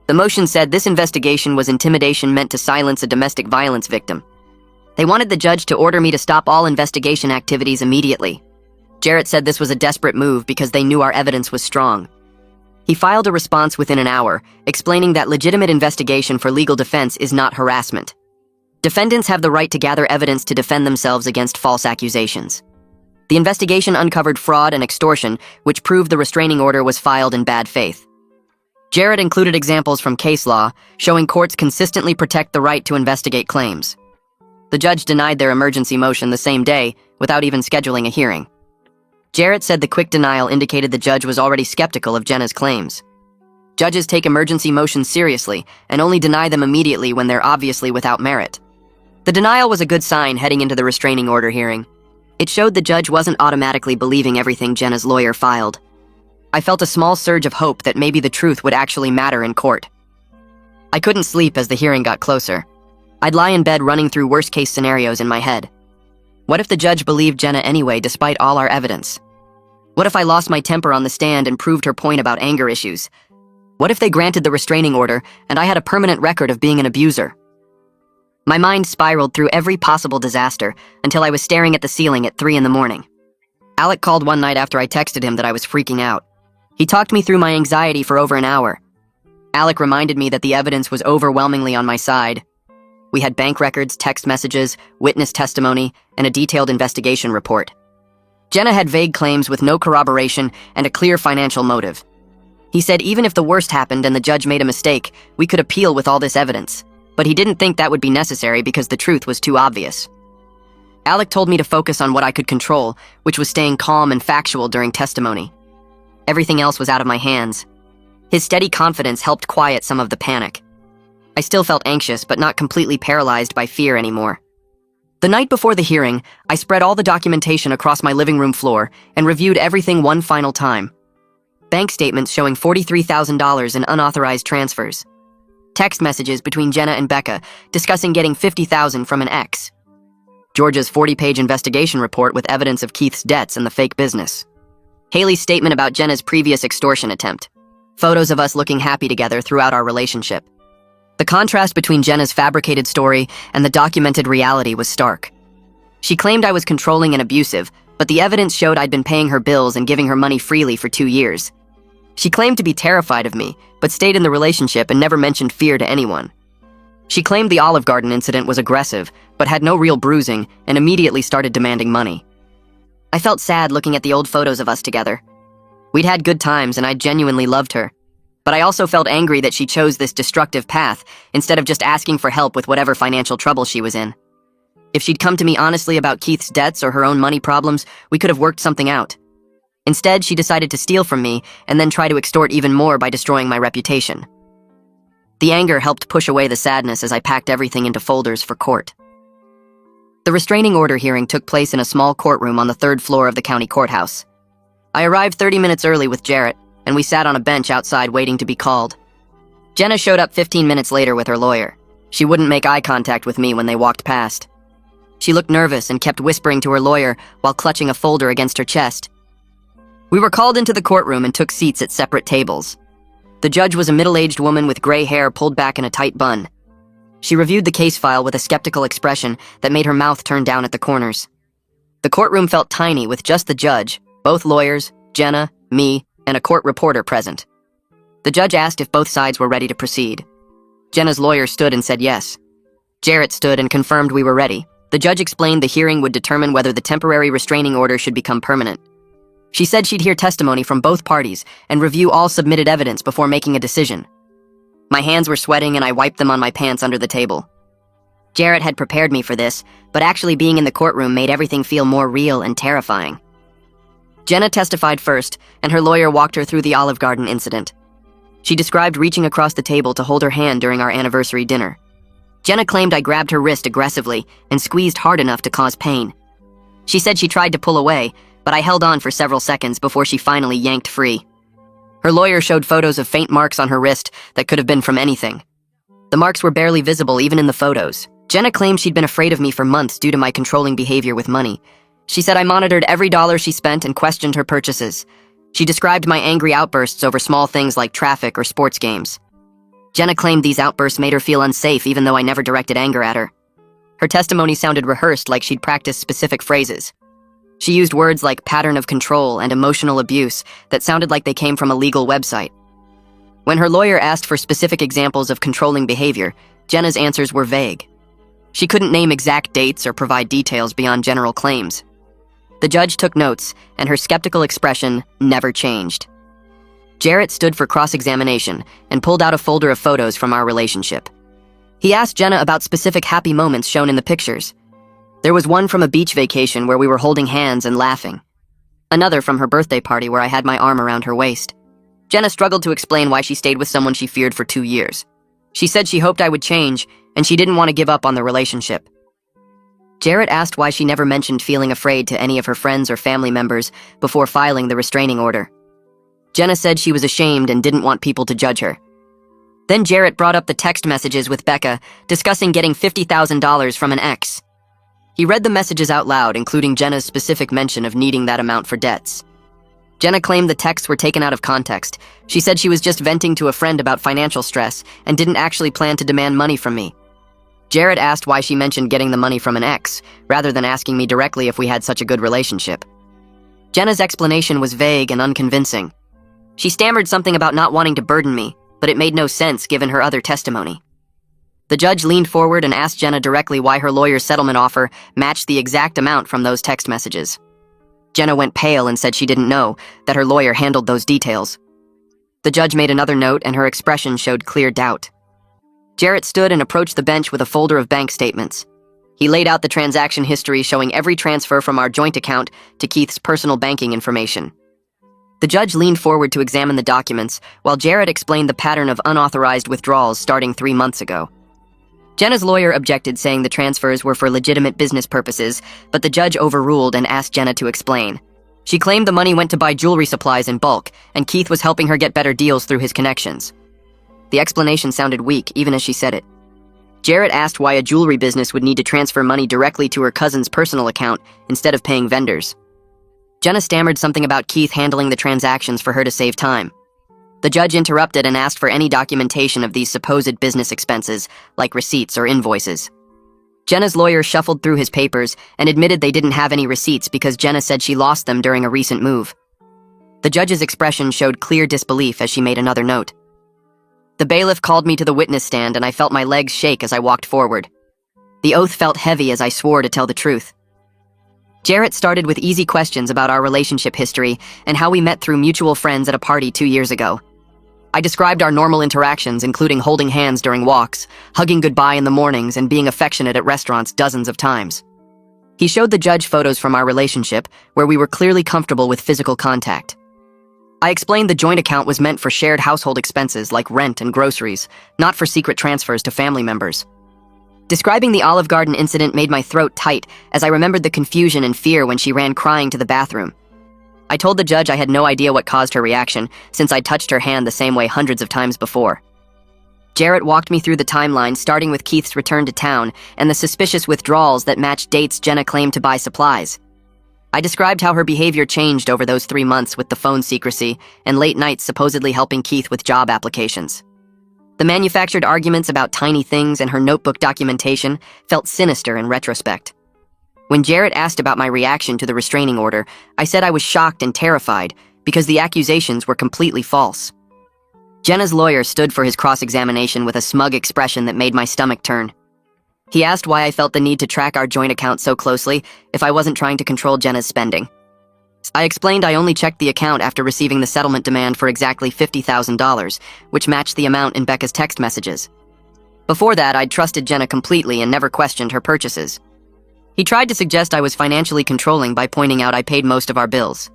The motion said this investigation was intimidation meant to silence a domestic violence victim. They wanted the judge to order me to stop all investigation activities immediately. Jarrett said this was a desperate move because they knew our evidence was strong. He filed a response within an hour, explaining that legitimate investigation for legal defense is not harassment. Defendants have the right to gather evidence to defend themselves against false accusations. The investigation uncovered fraud and extortion, which proved the restraining order was filed in bad faith. Jarrett included examples from case law, showing courts consistently protect the right to investigate claims. The judge denied their emergency motion the same day, without even scheduling a hearing. Jarrett said the quick denial indicated the judge was already skeptical of Jenna's claims. Judges take emergency motions seriously and only deny them immediately when they're obviously without merit. The denial was a good sign heading into the restraining order hearing. It showed the judge wasn't automatically believing everything Jenna's lawyer filed. I felt a small surge of hope that maybe the truth would actually matter in court. I couldn't sleep as the hearing got closer. I'd lie in bed running through worst-case scenarios in my head. What if the judge believed Jenna anyway despite all our evidence? What if I lost my temper on the stand and proved her point about anger issues? What if they granted the restraining order and I had a permanent record of being an abuser? My mind spiraled through every possible disaster until I was staring at the ceiling at 3 a.m. Alec called one night after I texted him that I was freaking out. He talked me through my anxiety for over an hour. Alec reminded me that the evidence was overwhelmingly on my side. We had bank records, text messages, witness testimony, and a detailed investigation report. Jenna had vague claims with no corroboration and a clear financial motive. He said even if the worst happened and the judge made a mistake, we could appeal with all this evidence. But he didn't think that would be necessary because the truth was too obvious. Alec told me to focus on what I could control, which was staying calm and factual during testimony. Everything else was out of my hands. His steady confidence helped quiet some of the panic. I still felt anxious, but not completely paralyzed by fear anymore. The night before the hearing, I spread all the documentation across my living room floor and reviewed everything one final time. Bank statements showing $43,000 in unauthorized transfers. Text messages between Jenna and Becca discussing getting $50,000 from an ex. Georgia's 40-page investigation report with evidence of Keith's debts and the fake business. Haley's statement about Jenna's previous extortion attempt. Photos of us looking happy together throughout our relationship. The contrast between Jenna's fabricated story and the documented reality was stark. She claimed I was controlling and abusive, but the evidence showed I'd been paying her bills and giving her money freely for 2 years. She claimed to be terrified of me, but stayed in the relationship and never mentioned fear to anyone. She claimed the Olive Garden incident was aggressive, but had no real bruising, and immediately started demanding money. I felt sad looking at the old photos of us together. We'd had good times and I genuinely loved her. But I also felt angry that she chose this destructive path instead of just asking for help with whatever financial trouble she was in. If she'd come to me honestly about Keith's debts or her own money problems, we could have worked something out. Instead, she decided to steal from me and then try to extort even more by destroying my reputation. The anger helped push away the sadness as I packed everything into folders for court. The restraining order hearing took place in a small courtroom on the 3rd floor of the county courthouse. I arrived 30 minutes early with Jarrett, and we sat on a bench outside waiting to be called. Jenna showed up 15 minutes later with her lawyer. She wouldn't make eye contact with me when they walked past. She looked nervous and kept whispering to her lawyer while clutching a folder against her chest. We were called into the courtroom and took seats at separate tables. The judge was a middle-aged woman with gray hair pulled back in a tight bun. She reviewed the case file with a skeptical expression that made her mouth turn down at the corners. The courtroom felt tiny with just the judge, both lawyers, Jenna, me, and a court reporter present. The judge asked if both sides were ready to proceed. Jenna's lawyer stood and said yes. Jarrett stood and confirmed we were ready. The judge explained the hearing would determine whether the temporary restraining order should become permanent. She said she'd hear testimony from both parties and review all submitted evidence before making a decision. My hands were sweating and I wiped them on my pants under the table. Jarrett had prepared me for this, but actually being in the courtroom made everything feel more real and terrifying. Jenna testified first, and her lawyer walked her through the Olive Garden incident. She described reaching across the table to hold her hand during our anniversary dinner. Jenna claimed I grabbed her wrist aggressively and squeezed hard enough to cause pain. She said she tried to pull away, but I held on for several seconds before she finally yanked free. Her lawyer showed photos of faint marks on her wrist that could have been from anything. The marks were barely visible even in the photos. Jenna claimed she'd been afraid of me for months due to my controlling behavior with money. She said I monitored every dollar she spent and questioned her purchases. She described my angry outbursts over small things like traffic or sports games. Jenna claimed these outbursts made her feel unsafe even though I never directed anger at her. Her testimony sounded rehearsed, like she'd practiced specific phrases. She used words like pattern of control and emotional abuse that sounded like they came from a legal website. When her lawyer asked for specific examples of controlling behavior, Jenna's answers were vague. She couldn't name exact dates or provide details beyond general claims. The judge took notes, and her skeptical expression never changed. Jarrett stood for cross-examination and pulled out a folder of photos from our relationship. He asked Jenna about specific happy moments shown in the pictures. There was one from a beach vacation where we were holding hands and laughing. Another from her birthday party where I had my arm around her waist. Jenna struggled to explain why she stayed with someone she feared for 2 years. She said she hoped I would change, and she didn't want to give up on the relationship. Jarrett asked why she never mentioned feeling afraid to any of her friends or family members before filing the restraining order. Jenna said she was ashamed and didn't want people to judge her. Then Jarrett brought up the text messages with Becca, discussing getting $50,000 from an ex. He read the messages out loud, including Jenna's specific mention of needing that amount for debts. Jenna claimed the texts were taken out of context. She said she was just venting to a friend about financial stress and didn't actually plan to demand money from me. Jarrett asked why she mentioned getting the money from an ex, rather than asking me directly if we had such a good relationship. Jenna's explanation was vague and unconvincing. She stammered something about not wanting to burden me, but it made no sense given her other testimony. The judge leaned forward and asked Jenna directly why her lawyer's settlement offer matched the exact amount from those text messages. Jenna went pale and said she didn't know, that her lawyer handled those details. The judge made another note and her expression showed clear doubt. Jarrett stood and approached the bench with a folder of bank statements. He laid out the transaction history showing every transfer from our joint account to Keith's personal banking information. The judge leaned forward to examine the documents, while Jarrett explained the pattern of unauthorized withdrawals starting 3 months ago. Jenna's lawyer objected, saying the transfers were for legitimate business purposes, but the judge overruled and asked Jenna to explain. She claimed the money went to buy jewelry supplies in bulk, and Keith was helping her get better deals through his connections. The explanation sounded weak, even as she said it. Jarrett asked why a jewelry business would need to transfer money directly to her cousin's personal account instead of paying vendors. Jenna stammered something about Keith handling the transactions for her to save time. The judge interrupted and asked for any documentation of these supposed business expenses, like receipts or invoices. Jenna's lawyer shuffled through his papers and admitted they didn't have any receipts because Jenna said she lost them during a recent move. The judge's expression showed clear disbelief as she made another note. The bailiff called me to the witness stand, and I felt my legs shake as I walked forward. The oath felt heavy as I swore to tell the truth. Jarrett started with easy questions about our relationship history and how we met through mutual friends at a party 2 years ago. I described our normal interactions, including holding hands during walks, hugging goodbye in the mornings, and being affectionate at restaurants dozens of times. He showed the judge photos from our relationship, where we were clearly comfortable with physical contact. I explained the joint account was meant for shared household expenses like rent and groceries, not for secret transfers to family members. Describing the Olive Garden incident made my throat tight as I remembered the confusion and fear when she ran crying to the bathroom. I told the judge I had no idea what caused her reaction, since I'd touched her hand the same way hundreds of times before. Jarrett walked me through the timeline, starting with Keith's return to town and the suspicious withdrawals that matched dates Jenna claimed to buy supplies. I described how her behavior changed over those 3 months with the phone secrecy and late nights supposedly helping Keith with job applications. The manufactured arguments about tiny things and her notebook documentation felt sinister in retrospect. When Jarrett asked about my reaction to the restraining order, I said I was shocked and terrified because the accusations were completely false. Jenna's lawyer stood for his cross-examination with a smug expression that made my stomach turn. He asked why I felt the need to track our joint account so closely if I wasn't trying to control Jenna's spending. I explained I only checked the account after receiving the settlement demand for exactly $50,000, which matched the amount in Becca's text messages. Before that, I'd trusted Jenna completely and never questioned her purchases. He tried to suggest I was financially controlling by pointing out I paid most of our bills.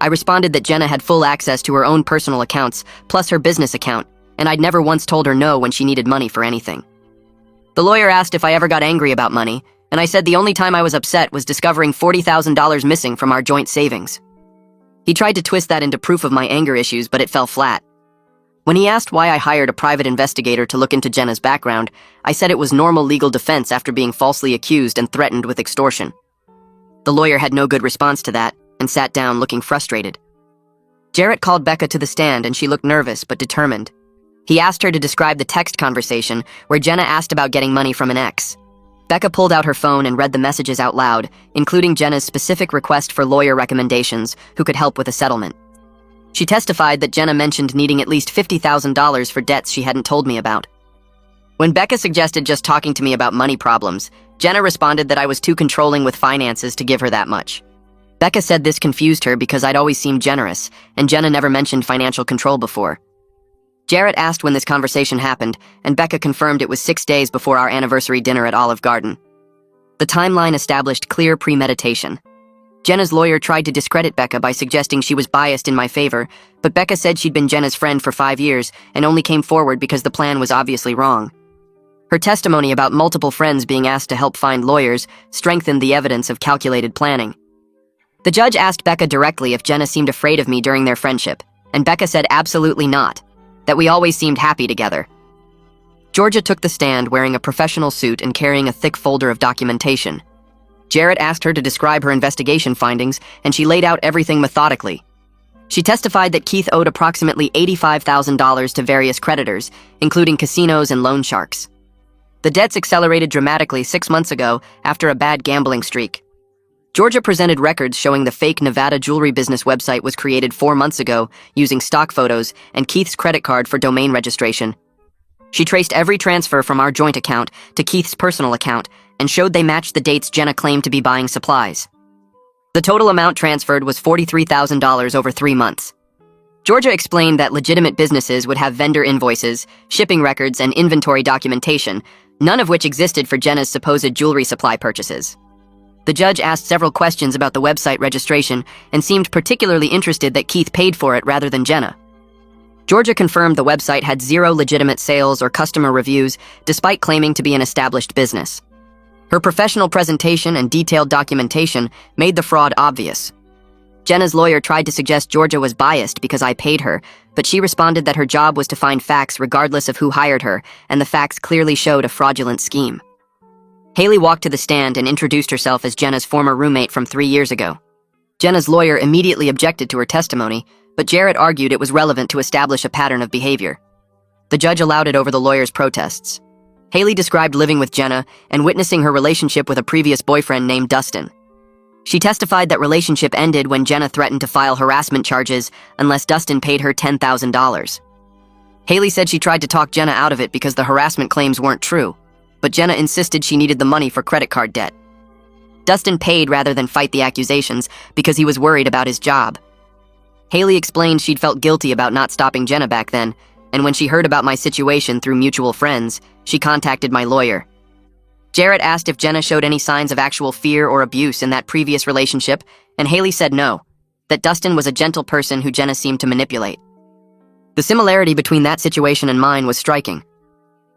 I responded that Jenna had full access to her own personal accounts, plus her business account, and I'd never once told her no when she needed money for anything. The lawyer asked if I ever got angry about money, and I said the only time I was upset was discovering $40,000 missing from our joint savings. He tried to twist that into proof of my anger issues, but it fell flat. When he asked why I hired a private investigator to look into Jenna's background, I said it was normal legal defense after being falsely accused and threatened with extortion. The lawyer had no good response to that and sat down looking frustrated. Jarrett called Becca to the stand and she looked nervous but determined. He asked her to describe the text conversation where Jenna asked about getting money from an ex. Becca pulled out her phone and read the messages out loud, including Jenna's specific request for lawyer recommendations who could help with a settlement. She testified that Jenna mentioned needing at least $50,000 for debts she hadn't told me about. When Becca suggested just talking to me about money problems, Jenna responded that I was too controlling with finances to give her that much. Becca said this confused her because I'd always seemed generous, and Jenna never mentioned financial control before. Jarrett asked when this conversation happened, and Becca confirmed it was 6 days before our anniversary dinner at Olive Garden. The timeline established clear premeditation. Jenna's lawyer tried to discredit Becca by suggesting she was biased in my favor, but Becca said she'd been Jenna's friend for 5 years and only came forward because the plan was obviously wrong. Her testimony about multiple friends being asked to help find lawyers strengthened the evidence of calculated planning. The judge asked Becca directly if Jenna seemed afraid of me during their friendship, and Becca said absolutely not, that we always seemed happy together. Georgia took the stand wearing a professional suit and carrying a thick folder of documentation. Jarrett asked her to describe her investigation findings, and she laid out everything methodically. She testified that Keith owed approximately $85,000 to various creditors, including casinos and loan sharks. The debts accelerated dramatically 6 months ago after a bad gambling streak. Georgia presented records showing the fake Nevada jewelry business website was created 4 months ago using stock photos and Keith's credit card for domain registration. She traced every transfer from our joint account to Keith's personal account and showed they matched the dates Jenna claimed to be buying supplies. The total amount transferred was $43,000 over 3 months. Georgia explained that legitimate businesses would have vendor invoices, shipping records, and inventory documentation, none of which existed for Jenna's supposed jewelry supply purchases. The judge asked several questions about the website registration and seemed particularly interested that Keith paid for it rather than Jenna. Georgia confirmed the website had 0 legitimate sales or customer reviews, despite claiming to be an established business. Her professional presentation and detailed documentation made the fraud obvious. Jenna's lawyer tried to suggest Georgia was biased because I paid her, but she responded that her job was to find facts regardless of who hired her, and the facts clearly showed a fraudulent scheme. Haley walked to the stand and introduced herself as Jenna's former roommate from 3 years ago. Jenna's lawyer immediately objected to her testimony, but Jarrett argued it was relevant to establish a pattern of behavior. The judge allowed it over the lawyer's protests. Haley described living with Jenna and witnessing her relationship with a previous boyfriend named Dustin. She testified that relationship ended when Jenna threatened to file harassment charges unless Dustin paid her $10,000. Haley said she tried to talk Jenna out of it because the harassment claims weren't true, but Jenna insisted she needed the money for credit card debt. Dustin paid rather than fight the accusations because he was worried about his job. Haley explained she'd felt guilty about not stopping Jenna back then, and when she heard about my situation through mutual friends, she contacted my lawyer. Jarrett asked if Jenna showed any signs of actual fear or abuse in that previous relationship, and Haley said no, that Dustin was a gentle person who Jenna seemed to manipulate. The similarity between that situation and mine was striking.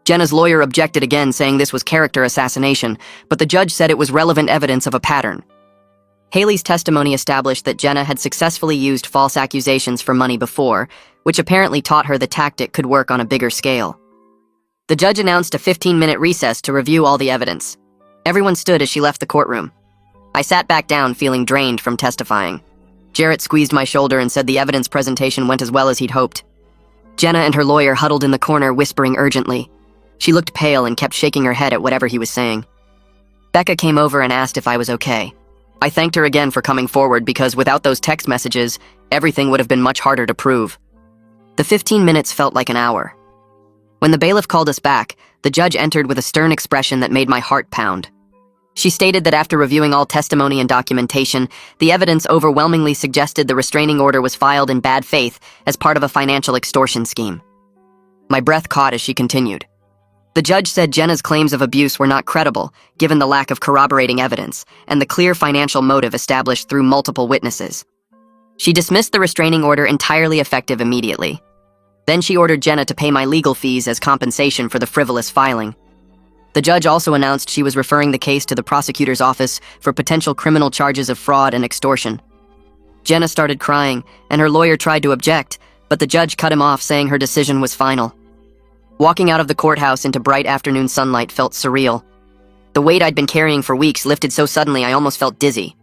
Jenna's lawyer objected again, saying this was character assassination, but the judge said it was relevant evidence of a pattern. Haley's testimony established that Jenna had successfully used false accusations for money before, which apparently taught her the tactic could work on a bigger scale. The judge announced a 15-minute recess to review all the evidence. Everyone stood as she left the courtroom. I sat back down, feeling drained from testifying. Jarrett squeezed my shoulder and said the evidence presentation went as well as he'd hoped. Jenna and her lawyer huddled in the corner, whispering urgently. She looked pale and kept shaking her head at whatever he was saying. Becca came over and asked if I was okay. I thanked her again for coming forward because without those text messages, everything would have been much harder to prove. The 15 minutes felt like an hour. When the bailiff called us back, the judge entered with a stern expression that made my heart pound. She stated that after reviewing all testimony and documentation, the evidence overwhelmingly suggested the restraining order was filed in bad faith as part of a financial extortion scheme. My breath caught as she continued. The judge said Jenna's claims of abuse were not credible, given the lack of corroborating evidence and the clear financial motive established through multiple witnesses. She dismissed the restraining order entirely effective immediately. Then she ordered Jenna to pay my legal fees as compensation for the frivolous filing. The judge also announced she was referring the case to the prosecutor's office for potential criminal charges of fraud and extortion. Jenna started crying, and her lawyer tried to object, but the judge cut him off, saying her decision was final. Walking out of the courthouse into bright afternoon sunlight felt surreal. The weight I'd been carrying for weeks lifted so suddenly I almost felt dizzy.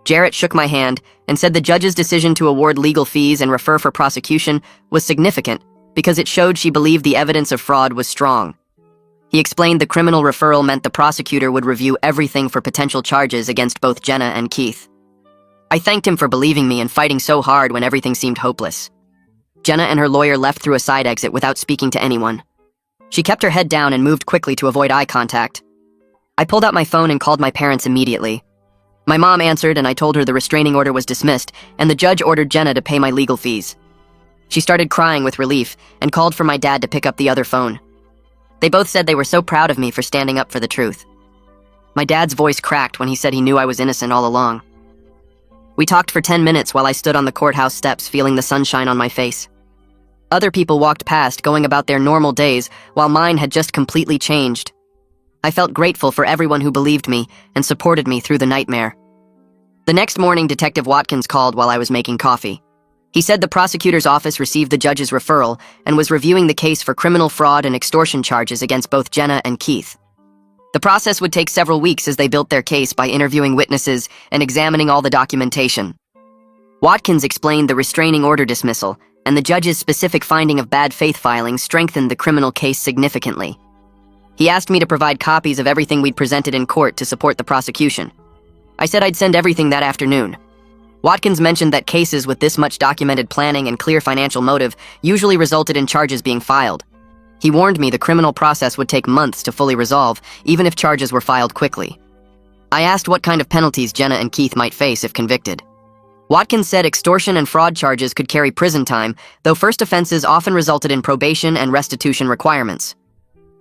Jarrett shook my hand and said the judge's decision to award legal fees and refer for prosecution was significant because it showed she believed the evidence of fraud was strong. He explained the criminal referral meant the prosecutor would review everything for potential charges against both Jenna and Keith. I thanked him for believing me and fighting so hard when everything seemed hopeless. Jenna and her lawyer left through a side exit without speaking to anyone. She kept her head down and moved quickly to avoid eye contact. I pulled out my phone and called my parents immediately. My mom answered and I told her the restraining order was dismissed and the judge ordered Jenna to pay my legal fees. She started crying with relief and called for my dad to pick up the other phone. They both said they were so proud of me for standing up for the truth. My dad's voice cracked when he said he knew I was innocent all along. We talked for 10 minutes while I stood on the courthouse steps feeling the sunshine on my face. Other people walked past, going about their normal days, while mine had just completely changed. I felt grateful for everyone who believed me and supported me through the nightmare. The next morning, Detective Watkins called while I was making coffee. He said the prosecutor's office received the judge's referral and was reviewing the case for criminal fraud and extortion charges against both Jenna and Keith. The process would take several weeks as they built their case by interviewing witnesses and examining all the documentation. Watkins explained the restraining order dismissal, and the judge's specific finding of bad faith filing strengthened the criminal case significantly. He asked me to provide copies of everything we'd presented in court to support the prosecution. I said I'd send everything that afternoon. Watkins mentioned that cases with this much documented planning and clear financial motive usually resulted in charges being filed. He warned me the criminal process would take months to fully resolve, even if charges were filed quickly. I asked what kind of penalties Jenna and Keith might face if convicted. Watkins said extortion and fraud charges could carry prison time, though first offenses often resulted in probation and restitution requirements.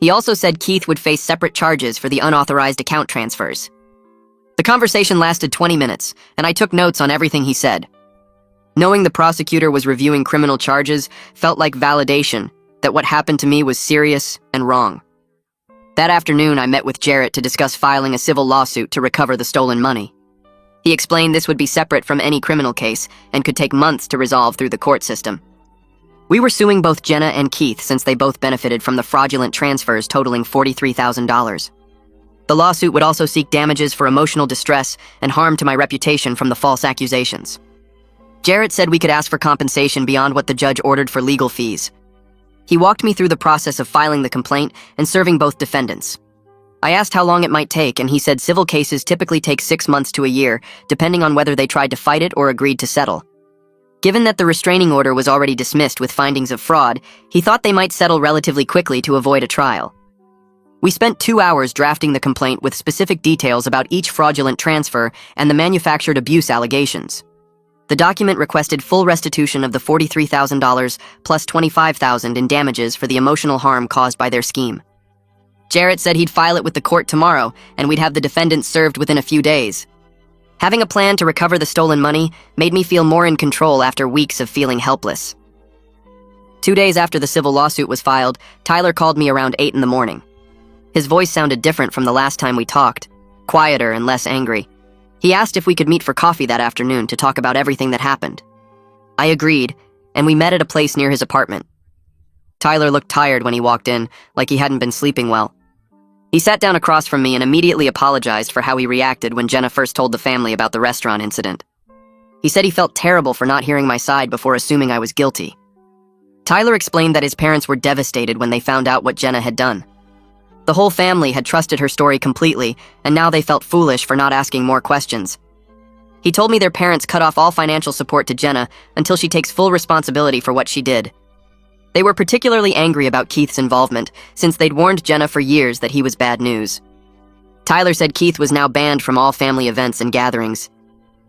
He also said Keith would face separate charges for the unauthorized account transfers. The conversation lasted 20 minutes, and I took notes on everything he said. Knowing the prosecutor was reviewing criminal charges felt like validation that what happened to me was serious and wrong. That afternoon, I met with Jarrett to discuss filing a civil lawsuit to recover the stolen money. He explained this would be separate from any criminal case and could take months to resolve through the court system. We were suing both Jenna and Keith since they both benefited from the fraudulent transfers totaling $43,000. The lawsuit would also seek damages for emotional distress and harm to my reputation from the false accusations. Jarrett said we could ask for compensation beyond what the judge ordered for legal fees. He walked me through the process of filing the complaint and serving both defendants. I asked how long it might take, and he said civil cases typically take 6 months to a year, depending on whether they tried to fight it or agreed to settle. Given that the restraining order was already dismissed with findings of fraud, he thought they might settle relatively quickly to avoid a trial. We spent 2 hours drafting the complaint with specific details about each fraudulent transfer and the manufactured abuse allegations. The document requested full restitution of the $43,000 plus $25,000 in damages for the emotional harm caused by their scheme. Jarrett said he'd file it with the court tomorrow, and we'd have the defendants served within a few days. Having a plan to recover the stolen money made me feel more in control after weeks of feeling helpless. 2 days after the civil lawsuit was filed, Tyler called me around 8 in the morning. His voice sounded different from the last time we talked, quieter and less angry. He asked if we could meet for coffee that afternoon to talk about everything that happened. I agreed, and we met at a place near his apartment. Tyler looked tired when he walked in, like he hadn't been sleeping well. He sat down across from me and immediately apologized for how he reacted when Jenna first told the family about the restaurant incident. He said he felt terrible for not hearing my side before assuming I was guilty. Tyler explained that his parents were devastated when they found out what Jenna had done. The whole family had trusted her story completely, and now they felt foolish for not asking more questions. He told me their parents cut off all financial support to Jenna until she takes full responsibility for what she did. They were particularly angry about Keith's involvement, since they'd warned Jenna for years that he was bad news. Tyler said Keith was now banned from all family events and gatherings.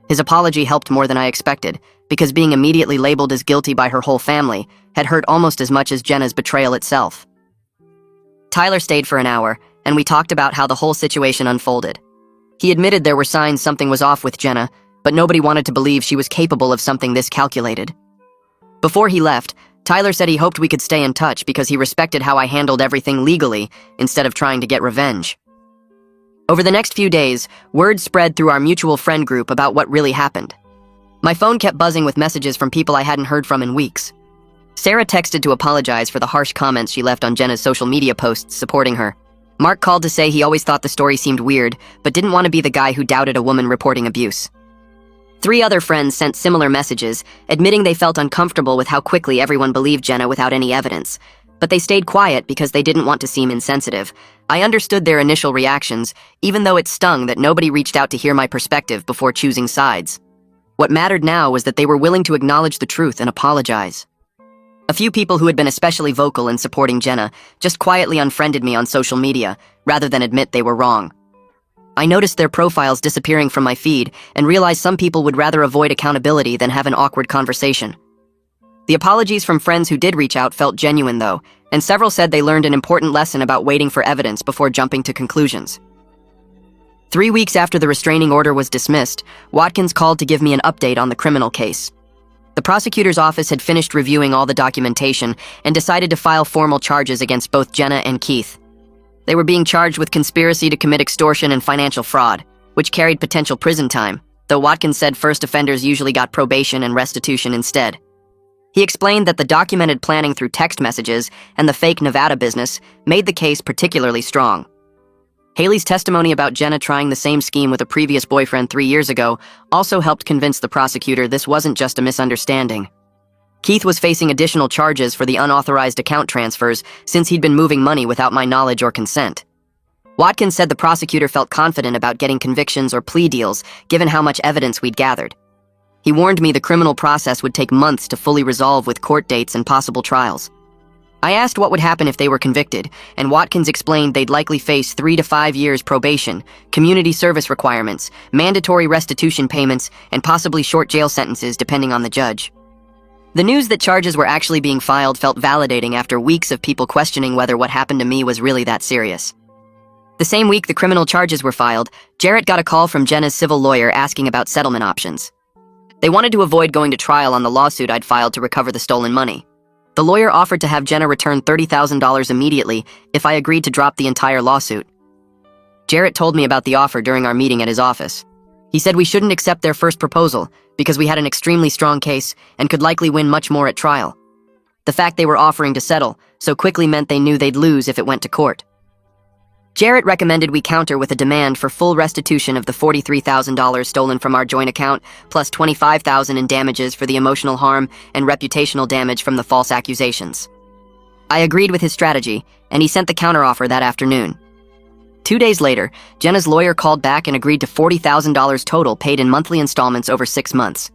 His apology helped more than I expected, because being immediately labeled as guilty by her whole family had hurt almost as much as Jenna's betrayal itself. Tyler stayed for an hour, and we talked about how the whole situation unfolded. He admitted there were signs something was off with Jenna, but nobody wanted to believe she was capable of something this calculated. Before he left, Tyler said he hoped we could stay in touch because he respected how I handled everything legally instead of trying to get revenge. Over the next few days, word spread through our mutual friend group about what really happened. My phone kept buzzing with messages from people I hadn't heard from in weeks. Sarah texted to apologize for the harsh comments she left on Jenna's social media posts supporting her. Mark called to say he always thought the story seemed weird, but didn't want to be the guy who doubted a woman reporting abuse. 3 other friends sent similar messages, admitting they felt uncomfortable with how quickly everyone believed Jenna without any evidence, but they stayed quiet because they didn't want to seem insensitive. I understood their initial reactions, even though it stung that nobody reached out to hear my perspective before choosing sides. What mattered now was that they were willing to acknowledge the truth and apologize. A few people who had been especially vocal in supporting Jenna just quietly unfriended me on social media, rather than admit they were wrong. I noticed their profiles disappearing from my feed and realized some people would rather avoid accountability than have an awkward conversation. The apologies from friends who did reach out felt genuine, though, and several said they learned an important lesson about waiting for evidence before jumping to conclusions. 3 weeks after the restraining order was dismissed, Watkins called to give me an update on the criminal case. The prosecutor's office had finished reviewing all the documentation and decided to file formal charges against both Jenna and Keith. They were being charged with conspiracy to commit extortion and financial fraud, which carried potential prison time, though Watkins said first offenders usually got probation and restitution instead. He explained that the documented planning through text messages and the fake Nevada business made the case particularly strong. Haley's testimony about Jenna trying the same scheme with a previous boyfriend 3 years ago also helped convince the prosecutor this wasn't just a misunderstanding. Keith was facing additional charges for the unauthorized account transfers since he'd been moving money without my knowledge or consent. Watkins said the prosecutor felt confident about getting convictions or plea deals, given how much evidence we'd gathered. He warned me the criminal process would take months to fully resolve with court dates and possible trials. I asked what would happen if they were convicted, and Watkins explained they'd likely face 3 to 5 years probation, community service requirements, mandatory restitution payments, and possibly short jail sentences depending on the judge. The news that charges were actually being filed felt validating after weeks of people questioning whether what happened to me was really that serious. The same week the criminal charges were filed, Jarrett got a call from Jenna's civil lawyer asking about settlement options. They wanted to avoid going to trial on the lawsuit I'd filed to recover the stolen money. The lawyer offered to have Jenna return $30,000 immediately if I agreed to drop the entire lawsuit. Jarrett told me about the offer during our meeting at his office. He said we shouldn't accept their first proposal because we had an extremely strong case and could likely win much more at trial. The fact they were offering to settle so quickly meant they knew they'd lose if it went to court. Jarrett recommended we counter with a demand for full restitution of the $43,000 stolen from our joint account, plus $25,000 in damages for the emotional harm and reputational damage from the false accusations. I agreed with his strategy, and he sent the counteroffer that afternoon. 2 days later, Jenna's lawyer called back and agreed to $40,000 total paid in monthly installments over 6 months.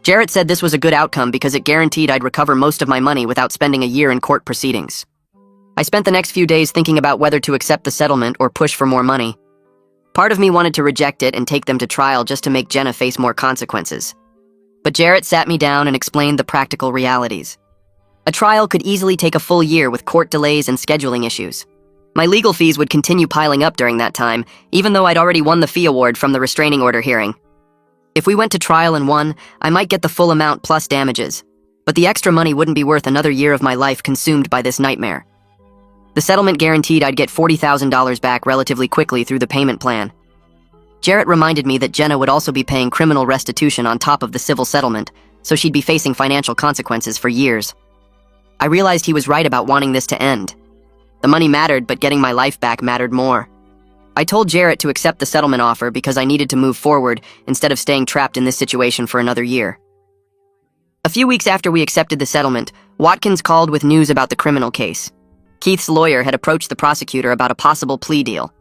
Jarrett said this was a good outcome because it guaranteed I'd recover most of my money without spending a year in court proceedings. I spent the next few days thinking about whether to accept the settlement or push for more money. Part of me wanted to reject it and take them to trial just to make Jenna face more consequences. But Jarrett sat me down and explained the practical realities. A trial could easily take a full year with court delays and scheduling issues. My legal fees would continue piling up during that time, even though I'd already won the fee award from the restraining order hearing. If we went to trial and won, I might get the full amount plus damages, but the extra money wouldn't be worth another year of my life consumed by this nightmare. The settlement guaranteed I'd get $40,000 back relatively quickly through the payment plan. Jarrett reminded me that Jenna would also be paying criminal restitution on top of the civil settlement, so she'd be facing financial consequences for years. I realized he was right about wanting this to end. The money mattered, but getting my life back mattered more. I told Jarrett to accept the settlement offer because I needed to move forward instead of staying trapped in this situation for another year. A few weeks after we accepted the settlement, Watkins called with news about the criminal case. Keith's lawyer had approached the prosecutor about a possible plea deal.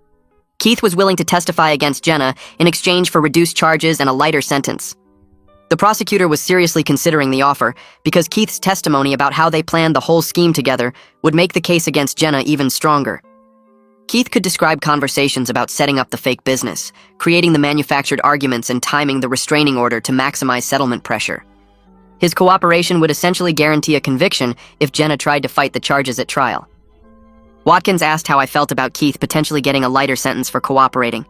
Keith was willing to testify against Jenna in exchange for reduced charges and a lighter sentence. The prosecutor was seriously considering the offer because Keith's testimony about how they planned the whole scheme together would make the case against Jenna even stronger. Keith could describe conversations about setting up the fake business, creating the manufactured arguments, and timing the restraining order to maximize settlement pressure. His cooperation would essentially guarantee a conviction if Jenna tried to fight the charges at trial. Watkins asked how I felt about Keith potentially getting a lighter sentence for cooperating.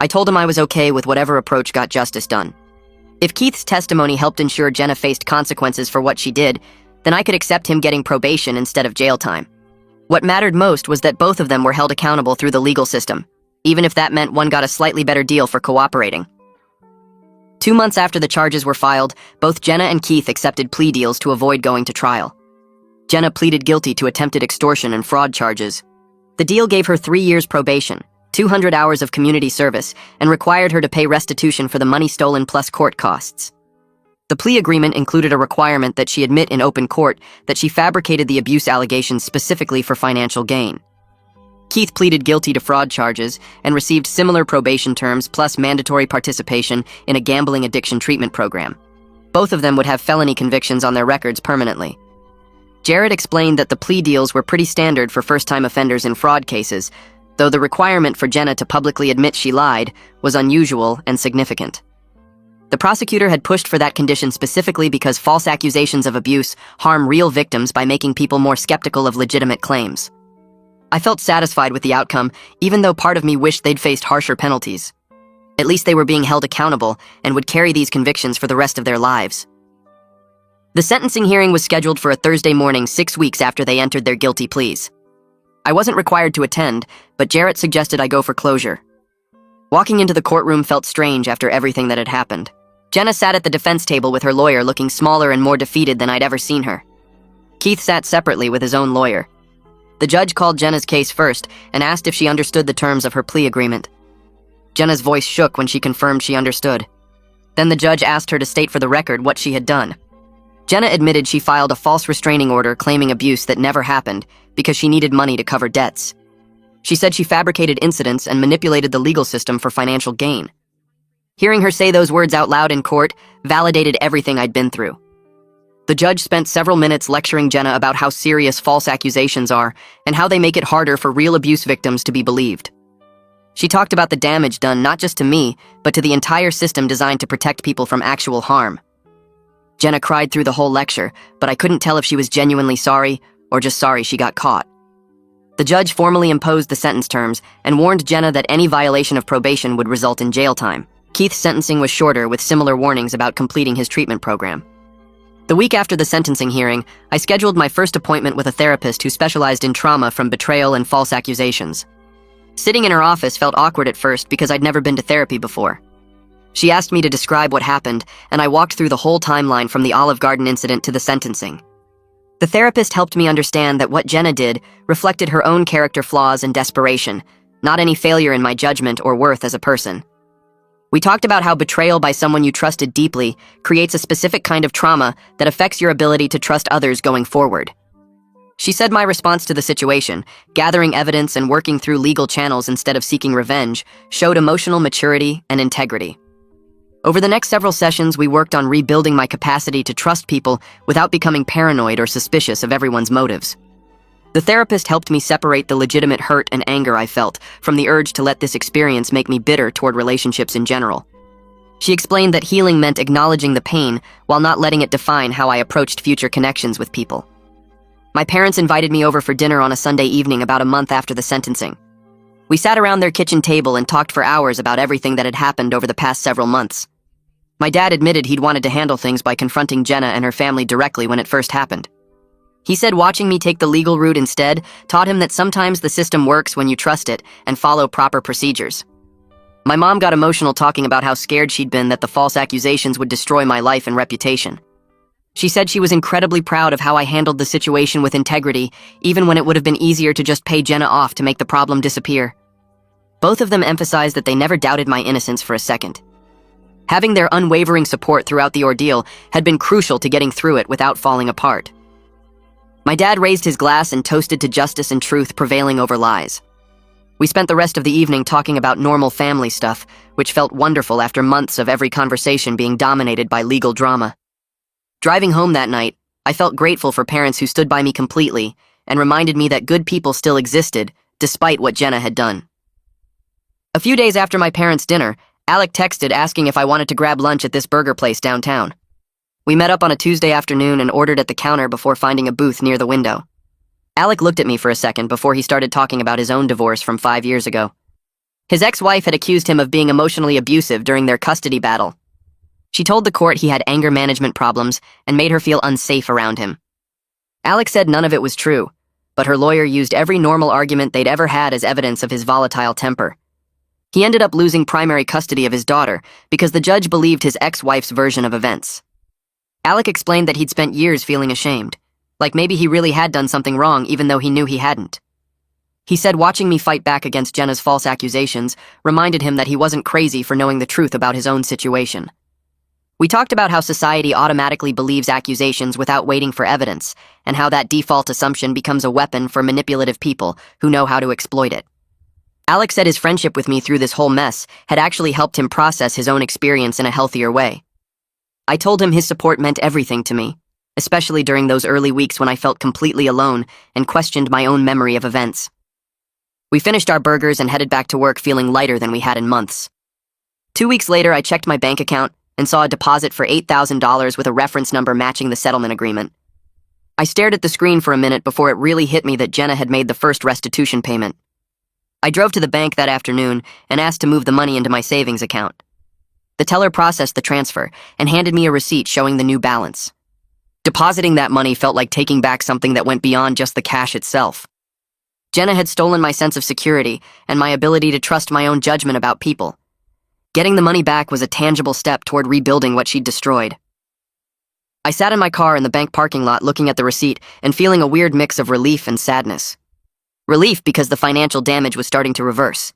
I told him I was okay with whatever approach got justice done. If Keith's testimony helped ensure Jenna faced consequences for what she did, then I could accept him getting probation instead of jail time. What mattered most was that both of them were held accountable through the legal system, even if that meant one got a slightly better deal for cooperating. 2 months after the charges were filed, both Jenna and Keith accepted plea deals to avoid going to trial. Jenna pleaded guilty to attempted extortion and fraud charges. The deal gave her 3 years probation, 200 hours of community service, and required her to pay restitution for the money stolen plus court costs. The plea agreement included a requirement that she admit in open court that she fabricated the abuse allegations specifically for financial gain. Keith pleaded guilty to fraud charges and received similar probation terms plus mandatory participation in a gambling addiction treatment program. Both of them would have felony convictions on their records permanently. Jarrett explained that the plea deals were pretty standard for first-time offenders in fraud cases, though the requirement for Jenna to publicly admit she lied was unusual and significant. The prosecutor had pushed for that condition specifically because false accusations of abuse harm real victims by making people more skeptical of legitimate claims. I felt satisfied with the outcome, even though part of me wished they'd faced harsher penalties. At least they were being held accountable and would carry these convictions for the rest of their lives. The sentencing hearing was scheduled for a Thursday morning 6 weeks after they entered their guilty pleas. I wasn't required to attend, but Jarrett suggested I go for closure. Walking into the courtroom felt strange after everything that had happened. Jenna sat at the defense table with her lawyer looking smaller and more defeated than I'd ever seen her. Keith sat separately with his own lawyer. The judge called Jenna's case first and asked if she understood the terms of her plea agreement. Jenna's voice shook when she confirmed she understood. Then the judge asked her to state for the record what she had done. Jenna admitted she filed a false restraining order claiming abuse that never happened because she needed money to cover debts. She said she fabricated incidents and manipulated the legal system for financial gain. Hearing her say those words out loud in court validated everything I'd been through. The judge spent several minutes lecturing Jenna about how serious false accusations are and how they make it harder for real abuse victims to be believed. She talked about the damage done not just to me, but to the entire system designed to protect people from actual harm. Jenna cried through the whole lecture, but I couldn't tell if she was genuinely sorry or just sorry she got caught. The judge formally imposed the sentence terms and warned Jenna that any violation of probation would result in jail time. Keith's sentencing was shorter with similar warnings about completing his treatment program. The week after the sentencing hearing, I scheduled my first appointment with a therapist who specialized in trauma from betrayal and false accusations. Sitting in her office felt awkward at first because I'd never been to therapy before. She asked me to describe what happened, and I walked through the whole timeline from the Olive Garden incident to the sentencing. The therapist helped me understand that what Jenna did reflected her own character flaws and desperation, not any failure in my judgment or worth as a person. We talked about how betrayal by someone you trusted deeply creates a specific kind of trauma that affects your ability to trust others going forward. She said my response to the situation, gathering evidence and working through legal channels instead of seeking revenge, showed emotional maturity and integrity. Over the next several sessions, we worked on rebuilding my capacity to trust people without becoming paranoid or suspicious of everyone's motives. The therapist helped me separate the legitimate hurt and anger I felt from the urge to let this experience make me bitter toward relationships in general. She explained that healing meant acknowledging the pain while not letting it define how I approached future connections with people. My parents invited me over for dinner on a Sunday evening about a month after the sentencing. We sat around their kitchen table and talked for hours about everything that had happened over the past several months. My dad admitted he'd wanted to handle things by confronting Jenna and her family directly when it first happened. He said watching me take the legal route instead taught him that sometimes the system works when you trust it and follow proper procedures. My mom got emotional talking about how scared she'd been that the false accusations would destroy my life and reputation. She said she was incredibly proud of how I handled the situation with integrity, even when it would have been easier to just pay Jenna off to make the problem disappear. Both of them emphasized that they never doubted my innocence for a second. Having their unwavering support throughout the ordeal had been crucial to getting through it without falling apart. My dad raised his glass and toasted to justice and truth prevailing over lies. We spent the rest of the evening talking about normal family stuff, which felt wonderful after months of every conversation being dominated by legal drama. Driving home that night, I felt grateful for parents who stood by me completely and reminded me that good people still existed, despite what Jenna had done. A few days after my parents' dinner, Alec texted asking if I wanted to grab lunch at this burger place downtown. We met up on a Tuesday afternoon and ordered at the counter before finding a booth near the window. Alec looked at me for a second before he started talking about his own divorce from 5 years ago. His ex-wife had accused him of being emotionally abusive during their custody battle. She told the court he had anger management problems and made her feel unsafe around him. Alec said none of it was true, but her lawyer used every normal argument they'd ever had as evidence of his volatile temper. He ended up losing primary custody of his daughter because the judge believed his ex-wife's version of events. Alec explained that he'd spent years feeling ashamed, like maybe he really had done something wrong even though he knew he hadn't. He said watching me fight back against Jenna's false accusations reminded him that he wasn't crazy for knowing the truth about his own situation. We talked about how society automatically believes accusations without waiting for evidence, and how that default assumption becomes a weapon for manipulative people who know how to exploit it. Alec said his friendship with me through this whole mess had actually helped him process his own experience in a healthier way. I told him his support meant everything to me, especially during those early weeks when I felt completely alone and questioned my own memory of events. We finished our burgers and headed back to work feeling lighter than we had in months. 2 weeks later, I checked my bank account and saw a deposit for $8,000 with a reference number matching the settlement agreement. I stared at the screen for a minute before it really hit me that Jenna had made the first restitution payment. I drove to the bank that afternoon and asked to move the money into my savings account. The teller processed the transfer and handed me a receipt showing the new balance. Depositing that money felt like taking back something that went beyond just the cash itself. Jenna had stolen my sense of security and my ability to trust my own judgment about people. Getting the money back was a tangible step toward rebuilding what she'd destroyed. I sat in my car in the bank parking lot looking at the receipt and feeling a weird mix of relief and sadness. Relief because the financial damage was starting to reverse.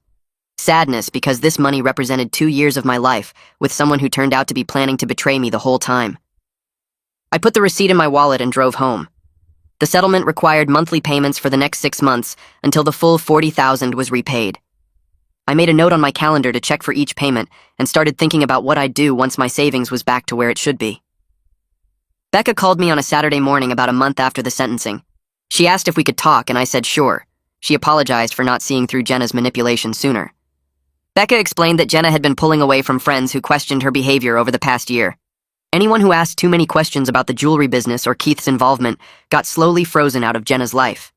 Sadness because this money represented 2 years of my life with someone who turned out to be planning to betray me the whole time. I put the receipt in my wallet and drove home. The settlement required monthly payments for the next 6 months until the full $40,000 was repaid. I made a note on my calendar to check for each payment and started thinking about what I'd do once my savings was back to where it should be. Becca called me on a Saturday morning about a month after the sentencing. She asked if we could talk, and I said sure. She apologized for not seeing through Jenna's manipulation sooner. Becca explained that Jenna had been pulling away from friends who questioned her behavior over the past year. Anyone who asked too many questions about the jewelry business or Keith's involvement got slowly frozen out of Jenna's life.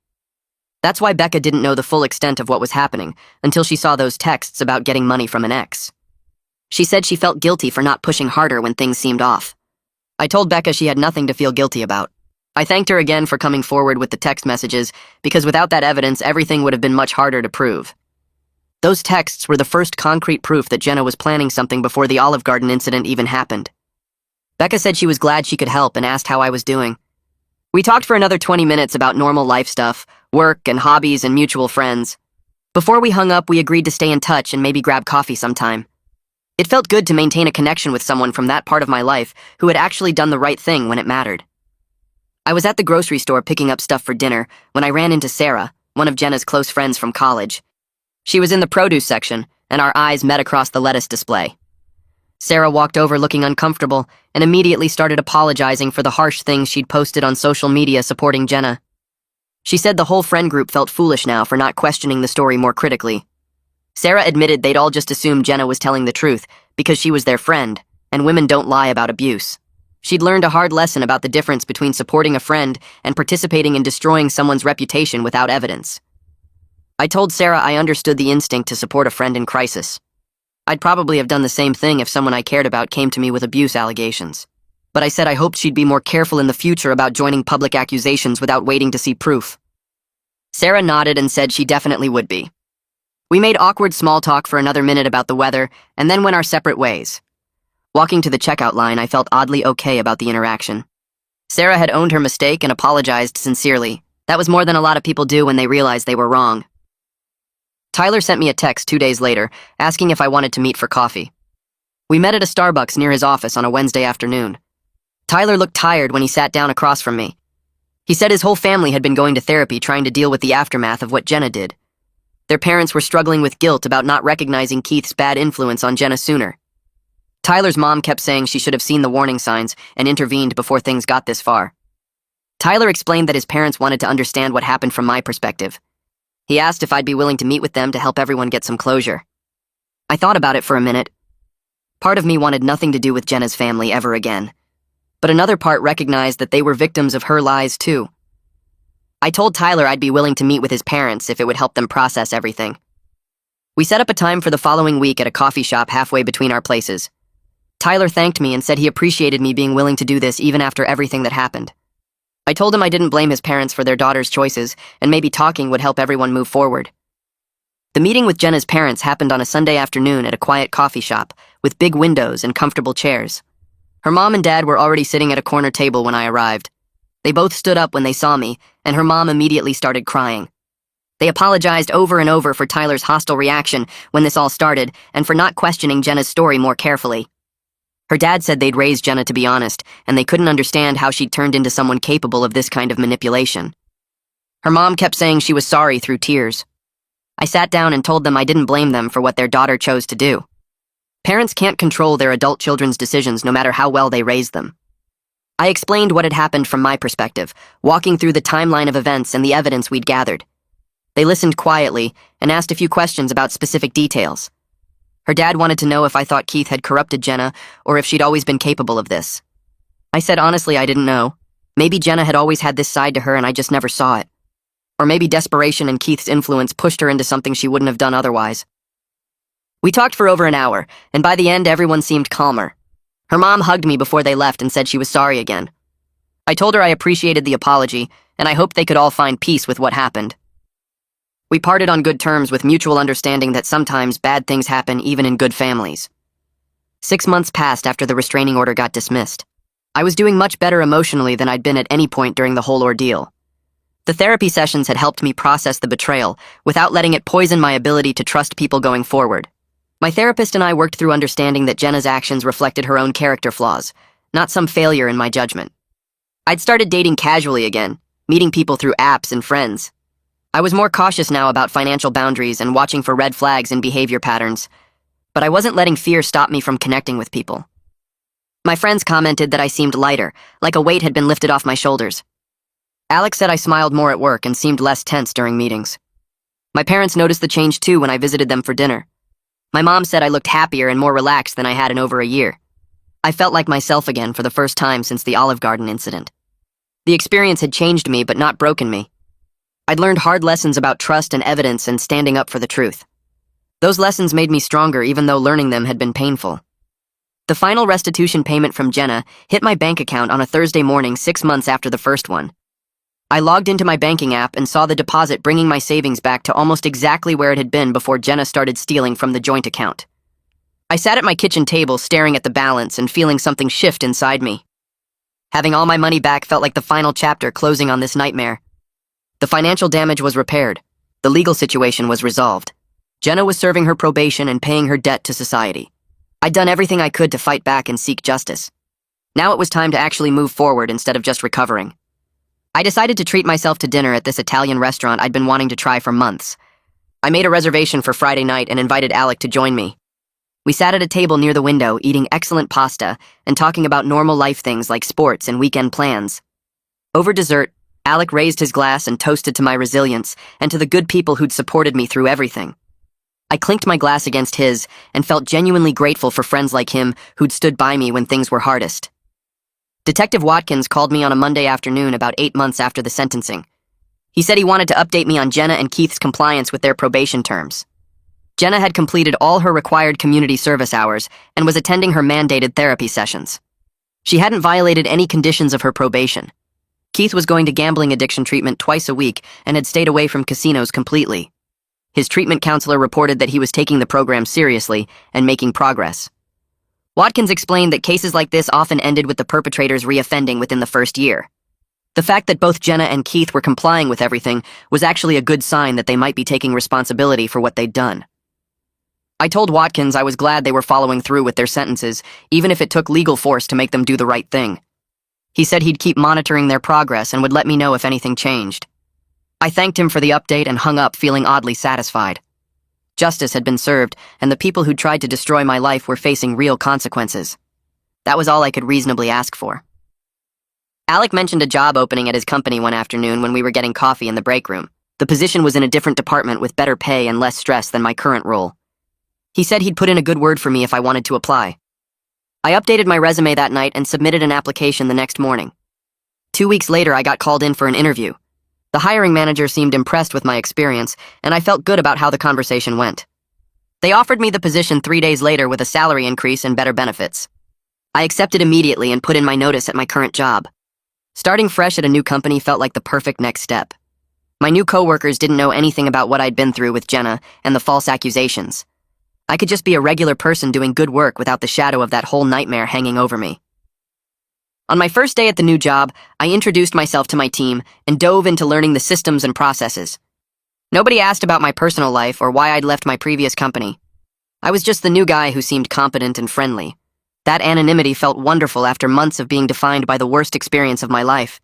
That's why Becca didn't know the full extent of what was happening until she saw those texts about getting money from an ex. She said she felt guilty for not pushing harder when things seemed off. I told Becca she had nothing to feel guilty about. I thanked her again for coming forward with the text messages because without that evidence, everything would have been much harder to prove. Those texts were the first concrete proof that Jenna was planning something before the Olive Garden incident even happened. Becca said she was glad she could help and asked how I was doing. We talked for another 20 minutes about normal life stuff, work and hobbies and mutual friends. Before we hung up, we agreed to stay in touch and maybe grab coffee sometime. It felt good to maintain a connection with someone from that part of my life who had actually done the right thing when it mattered. I was at the grocery store picking up stuff for dinner when I ran into Sarah, one of Jenna's close friends from college. She was in the produce section, and our eyes met across the lettuce display. Sarah walked over looking uncomfortable and immediately started apologizing for the harsh things she'd posted on social media supporting Jenna. She said the whole friend group felt foolish now for not questioning the story more critically. Sarah admitted they'd all just assumed Jenna was telling the truth because she was their friend, and women don't lie about abuse. She'd learned a hard lesson about the difference between supporting a friend and participating in destroying someone's reputation without evidence. I told Sarah I understood the instinct to support a friend in crisis. I'd probably have done the same thing if someone I cared about came to me with abuse allegations. But I said I hoped she'd be more careful in the future about joining public accusations without waiting to see proof. Sarah nodded and said she definitely would be. We made awkward small talk for another minute about the weather, and then went our separate ways. Walking to the checkout line, I felt oddly okay about the interaction. Sarah had owned her mistake and apologized sincerely. That was more than a lot of people do when they realize they were wrong. Tyler sent me a text 2 days later, asking if I wanted to meet for coffee. We met at a Starbucks near his office on a Wednesday afternoon. Tyler looked tired when he sat down across from me. He said his whole family had been going to therapy trying to deal with the aftermath of what Jenna did. Their parents were struggling with guilt about not recognizing Keith's bad influence on Jenna sooner. Tyler's mom kept saying she should have seen the warning signs and intervened before things got this far. Tyler explained that his parents wanted to understand what happened from my perspective. He asked if I'd be willing to meet with them to help everyone get some closure. I thought about it for a minute. Part of me wanted nothing to do with Jenna's family ever again, but another part recognized that they were victims of her lies too. I told Tyler I'd be willing to meet with his parents if it would help them process everything. We set up a time for the following week at a coffee shop halfway between our places. Tyler thanked me and said he appreciated me being willing to do this even after everything that happened. I told him I didn't blame his parents for their daughter's choices, and maybe talking would help everyone move forward. The meeting with Jenna's parents happened on a Sunday afternoon at a quiet coffee shop, with big windows and comfortable chairs. Her mom and dad were already sitting at a corner table when I arrived. They both stood up when they saw me, and her mom immediately started crying. They apologized over and over for Tyler's hostile reaction when this all started, and for not questioning Jenna's story more carefully. Her dad said they'd raised Jenna to be honest, and they couldn't understand how she'd turned into someone capable of this kind of manipulation. Her mom kept saying she was sorry through tears. I sat down and told them I didn't blame them for what their daughter chose to do. Parents can't control their adult children's decisions no matter how well they raise them. I explained what had happened from my perspective, walking through the timeline of events and the evidence we'd gathered. They listened quietly and asked a few questions about specific details. Her dad wanted to know if I thought Keith had corrupted Jenna or if she'd always been capable of this. I said honestly I didn't know. Maybe Jenna had always had this side to her and I just never saw it. Or maybe desperation and Keith's influence pushed her into something she wouldn't have done otherwise. We talked for over an hour, and by the end everyone seemed calmer. Her mom hugged me before they left and said she was sorry again. I told her I appreciated the apology, and I hoped they could all find peace with what happened. We parted on good terms with mutual understanding that sometimes bad things happen even in good families. 6 months passed after the restraining order got dismissed. I was doing much better emotionally than I'd been at any point during the whole ordeal. The therapy sessions had helped me process the betrayal without letting it poison my ability to trust people going forward. My therapist and I worked through understanding that Jenna's actions reflected her own character flaws, not some failure in my judgment. I'd started dating casually again, meeting people through apps and friends. I was more cautious now about financial boundaries and watching for red flags and behavior patterns, but I wasn't letting fear stop me from connecting with people. My friends commented that I seemed lighter, like a weight had been lifted off my shoulders. Alex said I smiled more at work and seemed less tense during meetings. My parents noticed the change too when I visited them for dinner. My mom said I looked happier and more relaxed than I had in over a year. I felt like myself again for the first time since the Olive Garden incident. The experience had changed me but not broken me. I'd learned hard lessons about trust and evidence and standing up for the truth. Those lessons made me stronger even though learning them had been painful. The final restitution payment from Jenna hit my bank account on a Thursday morning 6 months after the first one. I logged into my banking app and saw the deposit bringing my savings back to almost exactly where it had been before Jenna started stealing from the joint account. I sat at my kitchen table staring at the balance and feeling something shift inside me. Having all my money back felt like the final chapter closing on this nightmare. The financial damage was repaired. The legal situation was resolved. Jenna was serving her probation and paying her debt to society. I'd done everything I could to fight back and seek justice. Now it was time to actually move forward instead of just recovering. I decided to treat myself to dinner at this Italian restaurant I'd been wanting to try for months. I made a reservation for Friday night and invited Alec to join me. We sat at a table near the window, eating excellent pasta and talking about normal life things like sports and weekend plans. Over dessert, Alec raised his glass and toasted to my resilience and to the good people who'd supported me through everything. I clinked my glass against his and felt genuinely grateful for friends like him who'd stood by me when things were hardest. Detective Watkins called me on a Monday afternoon about 8 months after the sentencing. He said he wanted to update me on Jenna and Keith's compliance with their probation terms. Jenna had completed all her required community service hours and was attending her mandated therapy sessions. She hadn't violated any conditions of her probation. Keith was going to gambling addiction treatment twice a week and had stayed away from casinos completely. His treatment counselor reported that he was taking the program seriously and making progress. Watkins explained that cases like this often ended with the perpetrators reoffending within the first year. The fact that both Jenna and Keith were complying with everything was actually a good sign that they might be taking responsibility for what they'd done. I told Watkins I was glad they were following through with their sentences, even if it took legal force to make them do the right thing. He said he'd keep monitoring their progress and would let me know if anything changed. I thanked him for the update and hung up feeling oddly satisfied. Justice had been served, and the people who tried to destroy my life were facing real consequences. That was all I could reasonably ask for. Alec mentioned a job opening at his company one afternoon when we were getting coffee in the break room. The position was in a different department with better pay and less stress than my current role. He said he'd put in a good word for me if I wanted to apply. I updated my resume that night and submitted an application the next morning. 2 weeks later, I got called in for an interview. The hiring manager seemed impressed with my experience, and I felt good about how the conversation went. They offered me the position 3 days later with a salary increase and better benefits. I accepted immediately and put in my notice at my current job. Starting fresh at a new company felt like the perfect next step. My new coworkers didn't know anything about what I'd been through with Jenna and the false accusations. I could just be a regular person doing good work without the shadow of that whole nightmare hanging over me. On my first day at the new job, I introduced myself to my team and dove into learning the systems and processes. Nobody asked about my personal life or why I'd left my previous company. I was just the new guy who seemed competent and friendly. That anonymity felt wonderful after months of being defined by the worst experience of my life.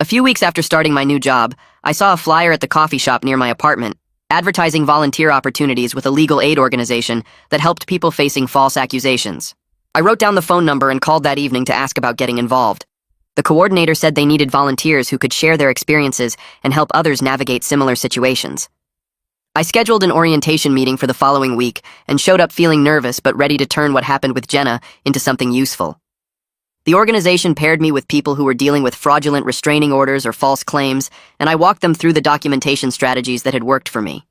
A few weeks after starting my new job, I saw a flyer at the coffee shop near my apartment, advertising volunteer opportunities with a legal aid organization that helped people facing false accusations. I wrote down the phone number and called that evening to ask about getting involved. The coordinator said they needed volunteers who could share their experiences and help others navigate similar situations. I scheduled an orientation meeting for the following week and showed up feeling nervous but ready to turn what happened with Jenna into something useful. The organization paired me with people who were dealing with fraudulent restraining orders or false claims, and I walked them through the documentation strategies that had worked for me.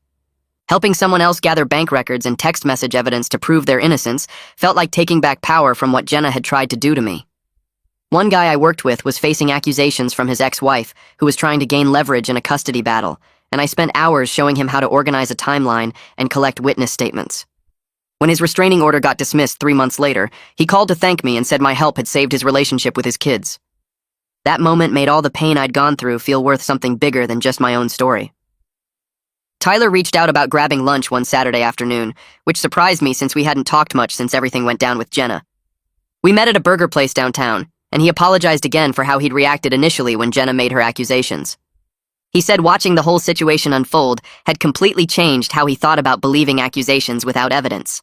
Helping someone else gather bank records and text message evidence to prove their innocence felt like taking back power from what Jenna had tried to do to me. One guy I worked with was facing accusations from his ex-wife, who was trying to gain leverage in a custody battle, and I spent hours showing him how to organize a timeline and collect witness statements. When his restraining order got dismissed 3 months later, he called to thank me and said my help had saved his relationship with his kids. That moment made all the pain I'd gone through feel worth something bigger than just my own story. Tyler reached out about grabbing lunch one Saturday afternoon, which surprised me since we hadn't talked much since everything went down with Jenna. We met at a burger place downtown, and he apologized again for how he'd reacted initially when Jenna made her accusations. He said watching the whole situation unfold had completely changed how he thought about believing accusations without evidence.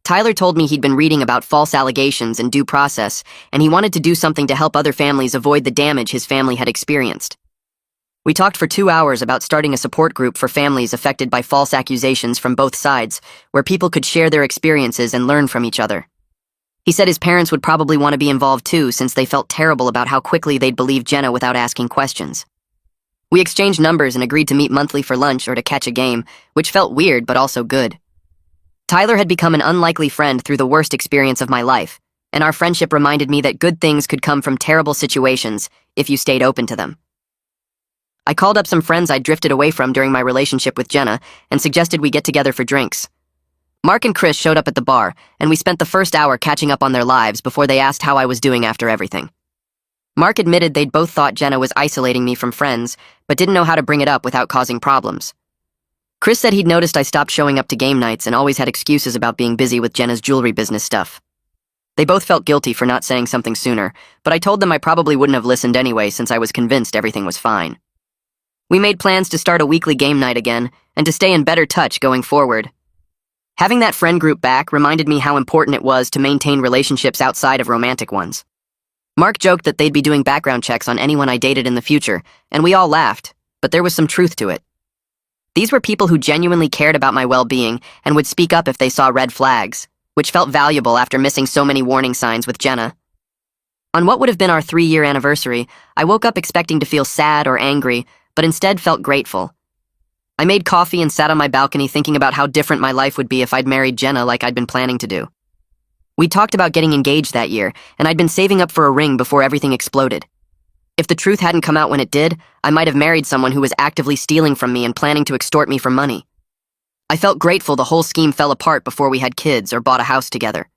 Tyler told me he'd been reading about false allegations and due process, and he wanted to do something to help other families avoid the damage his family had experienced. We talked for 2 hours about starting a support group for families affected by false accusations from both sides, where people could share their experiences and learn from each other. He said his parents would probably want to be involved too, since they felt terrible about how quickly they'd believe Jenna without asking questions. We exchanged numbers and agreed to meet monthly for lunch or to catch a game, which felt weird but also good. Tyler had become an unlikely friend through the worst experience of my life, and our friendship reminded me that good things could come from terrible situations if you stayed open to them. I called up some friends I'd drifted away from during my relationship with Jenna and suggested we get together for drinks. Mark and Chris showed up at the bar, and we spent the first hour catching up on their lives before they asked how I was doing after everything. Mark admitted they'd both thought Jenna was isolating me from friends, but didn't know how to bring it up without causing problems. Chris said he'd noticed I stopped showing up to game nights and always had excuses about being busy with Jenna's jewelry business stuff. They both felt guilty for not saying something sooner, but I told them I probably wouldn't have listened anyway since I was convinced everything was fine. We made plans to start a weekly game night again and to stay in better touch going forward. Having that friend group back reminded me how important it was to maintain relationships outside of romantic ones. Mark joked that they'd be doing background checks on anyone I dated in the future, and we all laughed, but there was some truth to it. These were people who genuinely cared about my well-being and would speak up if they saw red flags, which felt valuable after missing so many warning signs with Jenna. On what would have been our 3-year anniversary, I woke up expecting to feel sad or angry, but instead felt grateful. I made coffee and sat on my balcony thinking about how different my life would be if I'd married Jenna like I'd been planning to do. We talked about getting engaged that year, and I'd been saving up for a ring before everything exploded. If the truth hadn't come out when it did, I might have married someone who was actively stealing from me and planning to extort me for money. I felt grateful the whole scheme fell apart before we had kids or bought a house together.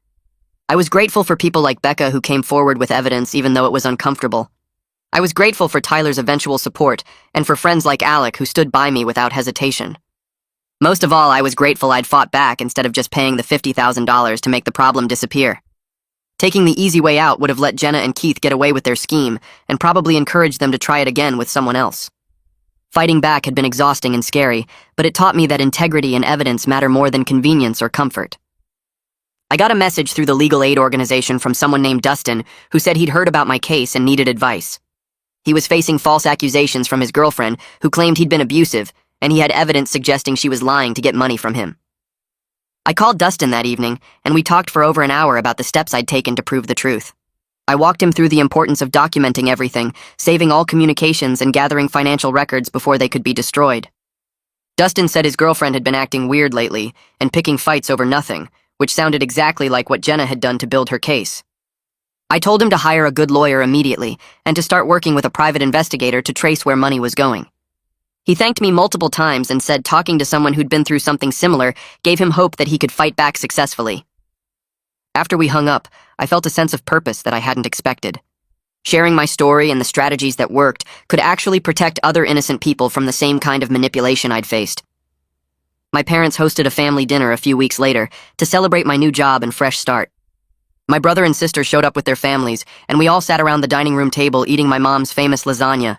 I was grateful for people like Becca who came forward with evidence even though it was uncomfortable. I was grateful for Tyler's eventual support and for friends like Alec who stood by me without hesitation. Most of all, I was grateful I'd fought back instead of just paying the $50,000 to make the problem disappear. Taking the easy way out would have let Jenna and Keith get away with their scheme and probably encouraged them to try it again with someone else. Fighting back had been exhausting and scary, but it taught me that integrity and evidence matter more than convenience or comfort. I got a message through the legal aid organization from someone named Dustin who said he'd heard about my case and needed advice. He was facing false accusations from his girlfriend who claimed he'd been abusive, and he had evidence suggesting she was lying to get money from him. I called Dustin that evening, and we talked for over an hour about the steps I'd taken to prove the truth. I walked him through the importance of documenting everything, saving all communications and gathering financial records before they could be destroyed. Dustin said his girlfriend had been acting weird lately and picking fights over nothing, which sounded exactly like what Jenna had done to build her case. I told him to hire a good lawyer immediately and to start working with a private investigator to trace where money was going. He thanked me multiple times and said talking to someone who'd been through something similar gave him hope that he could fight back successfully. After we hung up, I felt a sense of purpose that I hadn't expected. Sharing my story and the strategies that worked could actually protect other innocent people from the same kind of manipulation I'd faced. My parents hosted a family dinner a few weeks later to celebrate my new job and fresh start. My brother and sister showed up with their families, and we all sat around the dining room table eating my mom's famous lasagna.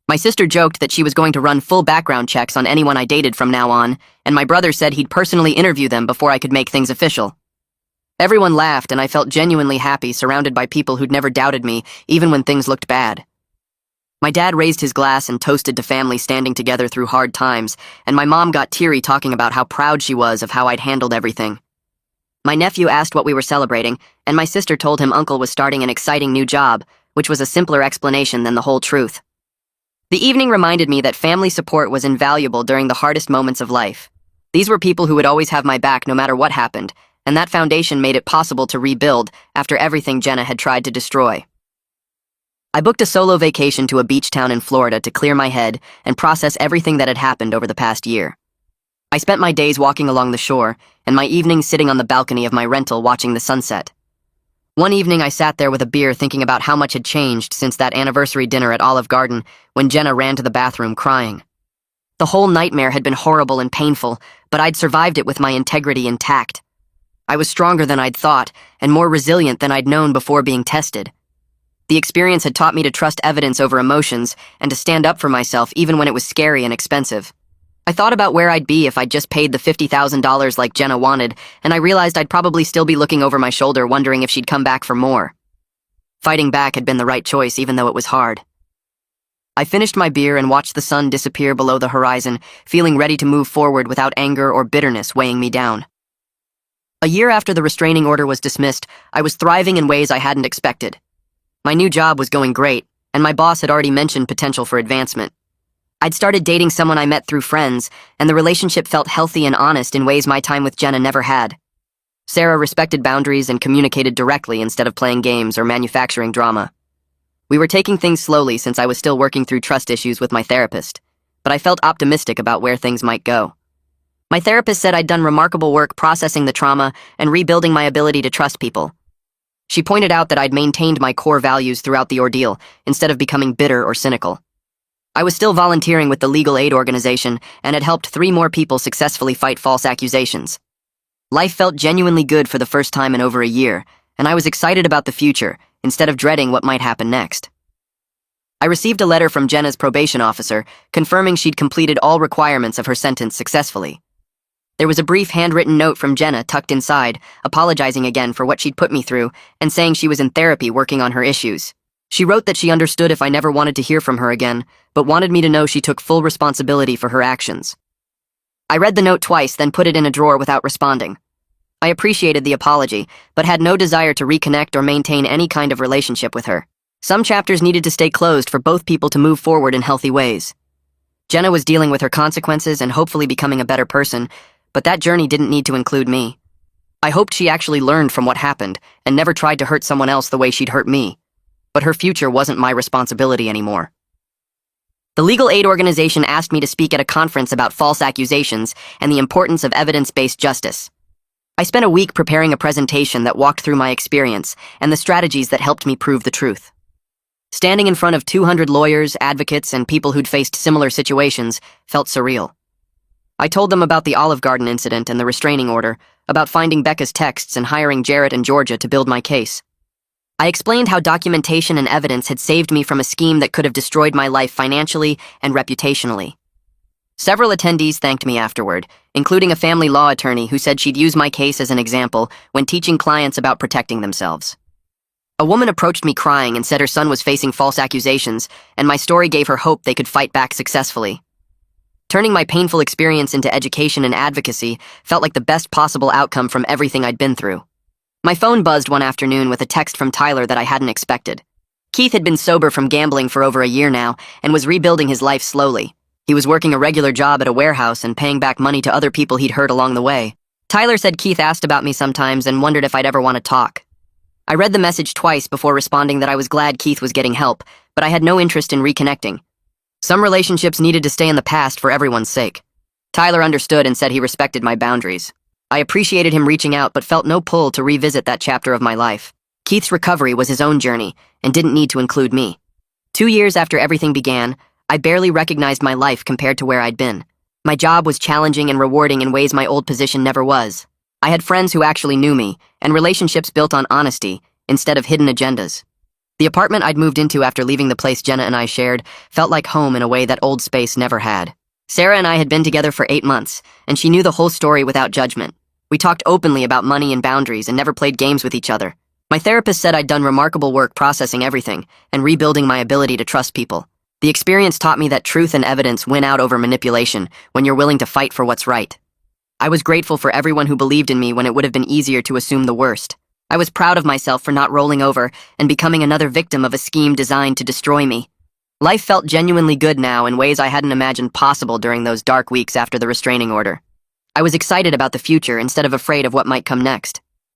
My sister joked that she was going to run full background checks on anyone I dated from now on, and my brother said he'd personally interview them before I could make things official. Everyone laughed, and I felt genuinely happy surrounded by people who'd never doubted me, even when things looked bad. My dad raised his glass and toasted to family standing together through hard times, and my mom got teary talking about how proud she was of how I'd handled everything. My nephew asked what we were celebrating, and my sister told him Uncle was starting an exciting new job, which was a simpler explanation than the whole truth. The evening reminded me that family support was invaluable during the hardest moments of life. These were people who would always have my back no matter what happened, and that foundation made it possible to rebuild after everything Jenna had tried to destroy. I booked a solo vacation to a beach town in Florida to clear my head and process everything that had happened over the past year. I spent my days walking along the shore, and my evenings sitting on the balcony of my rental watching the sunset. One evening I sat there with a beer thinking about how much had changed since that anniversary dinner at Olive Garden when Jenna ran to the bathroom crying. The whole nightmare had been horrible and painful, but I'd survived it with my integrity intact. I was stronger than I'd thought, and more resilient than I'd known before being tested. The experience had taught me to trust evidence over emotions and to stand up for myself even when it was scary and expensive. I thought about where I'd be if I'd just paid the $50,000 like Jenna wanted, and I realized I'd probably still be looking over my shoulder wondering if she'd come back for more. Fighting back had been the right choice even though it was hard. I finished my beer and watched the sun disappear below the horizon, feeling ready to move forward without anger or bitterness weighing me down. A year after the restraining order was dismissed, I was thriving in ways I hadn't expected. My new job was going great, and my boss had already mentioned potential for advancement. I'd started dating someone I met through friends, and the relationship felt healthy and honest in ways my time with Jenna never had. Sarah respected boundaries and communicated directly instead of playing games or manufacturing drama. We were taking things slowly since I was still working through trust issues with my therapist, but I felt optimistic about where things might go. My therapist said I'd done remarkable work processing the trauma and rebuilding my ability to trust people. She pointed out that I'd maintained my core values throughout the ordeal instead of becoming bitter or cynical. I was still volunteering with the legal aid organization and had helped 3 more people successfully fight false accusations. Life felt genuinely good for the first time in over a year, and I was excited about the future instead of dreading what might happen next. I received a letter from Jenna's probation officer confirming she'd completed all requirements of her sentence successfully. There was a brief handwritten note from Jenna tucked inside, apologizing again for what she'd put me through and saying she was in therapy working on her issues. She wrote that she understood if I never wanted to hear from her again, but wanted me to know she took full responsibility for her actions. I read the note twice, then put it in a drawer without responding. I appreciated the apology, but had no desire to reconnect or maintain any kind of relationship with her. Some chapters needed to stay closed for both people to move forward in healthy ways. Jenna was dealing with her consequences and hopefully becoming a better person, but that journey didn't need to include me. I hoped she actually learned from what happened and never tried to hurt someone else the way she'd hurt me. But her future wasn't my responsibility anymore. The legal aid organization asked me to speak at a conference about false accusations and the importance of evidence-based justice. I spent a week preparing a presentation that walked through my experience and the strategies that helped me prove the truth. Standing in front of 200 lawyers, advocates, and people who'd faced similar situations felt surreal. I told them about the Olive Garden incident and the restraining order, about finding Becca's texts and hiring Jarrett and Georgia to build my case. I explained how documentation and evidence had saved me from a scheme that could have destroyed my life financially and reputationally. Several attendees thanked me afterward, including a family law attorney who said she'd use my case as an example when teaching clients about protecting themselves. A woman approached me crying and said her son was facing false accusations, and my story gave her hope they could fight back successfully. Turning my painful experience into education and advocacy felt like the best possible outcome from everything I'd been through. My phone buzzed one afternoon with a text from Tyler that I hadn't expected. Keith had been sober from gambling for over a year now and was rebuilding his life slowly. He was working a regular job at a warehouse and paying back money to other people he'd hurt along the way. Tyler said Keith asked about me sometimes and wondered if I'd ever want to talk. I read the message twice before responding that I was glad Keith was getting help, but I had no interest in reconnecting. Some relationships needed to stay in the past for everyone's sake. Tyler understood and said he respected my boundaries. I appreciated him reaching out but felt no pull to revisit that chapter of my life. Keith's recovery was his own journey and didn't need to include me. 2 years after everything began, I barely recognized my life compared to where I'd been. My job was challenging and rewarding in ways my old position never was. I had friends who actually knew me, and relationships built on honesty instead of hidden agendas. The apartment I'd moved into after leaving the place Jenna and I shared felt like home in a way that old space never had. Sarah and I had been together for 8 months, and she knew the whole story without judgment. We talked openly about money and boundaries and never played games with each other. My therapist said I'd done remarkable work processing everything and rebuilding my ability to trust people. The experience taught me that truth and evidence win out over manipulation when you're willing to fight for what's right. I was grateful for everyone who believed in me when it would have been easier to assume the worst. I was proud of myself for not rolling over and becoming another victim of a scheme designed to destroy me. Life felt genuinely good now in ways I hadn't imagined possible during those dark weeks after the restraining order. I was excited about the future instead of afraid of what might come next.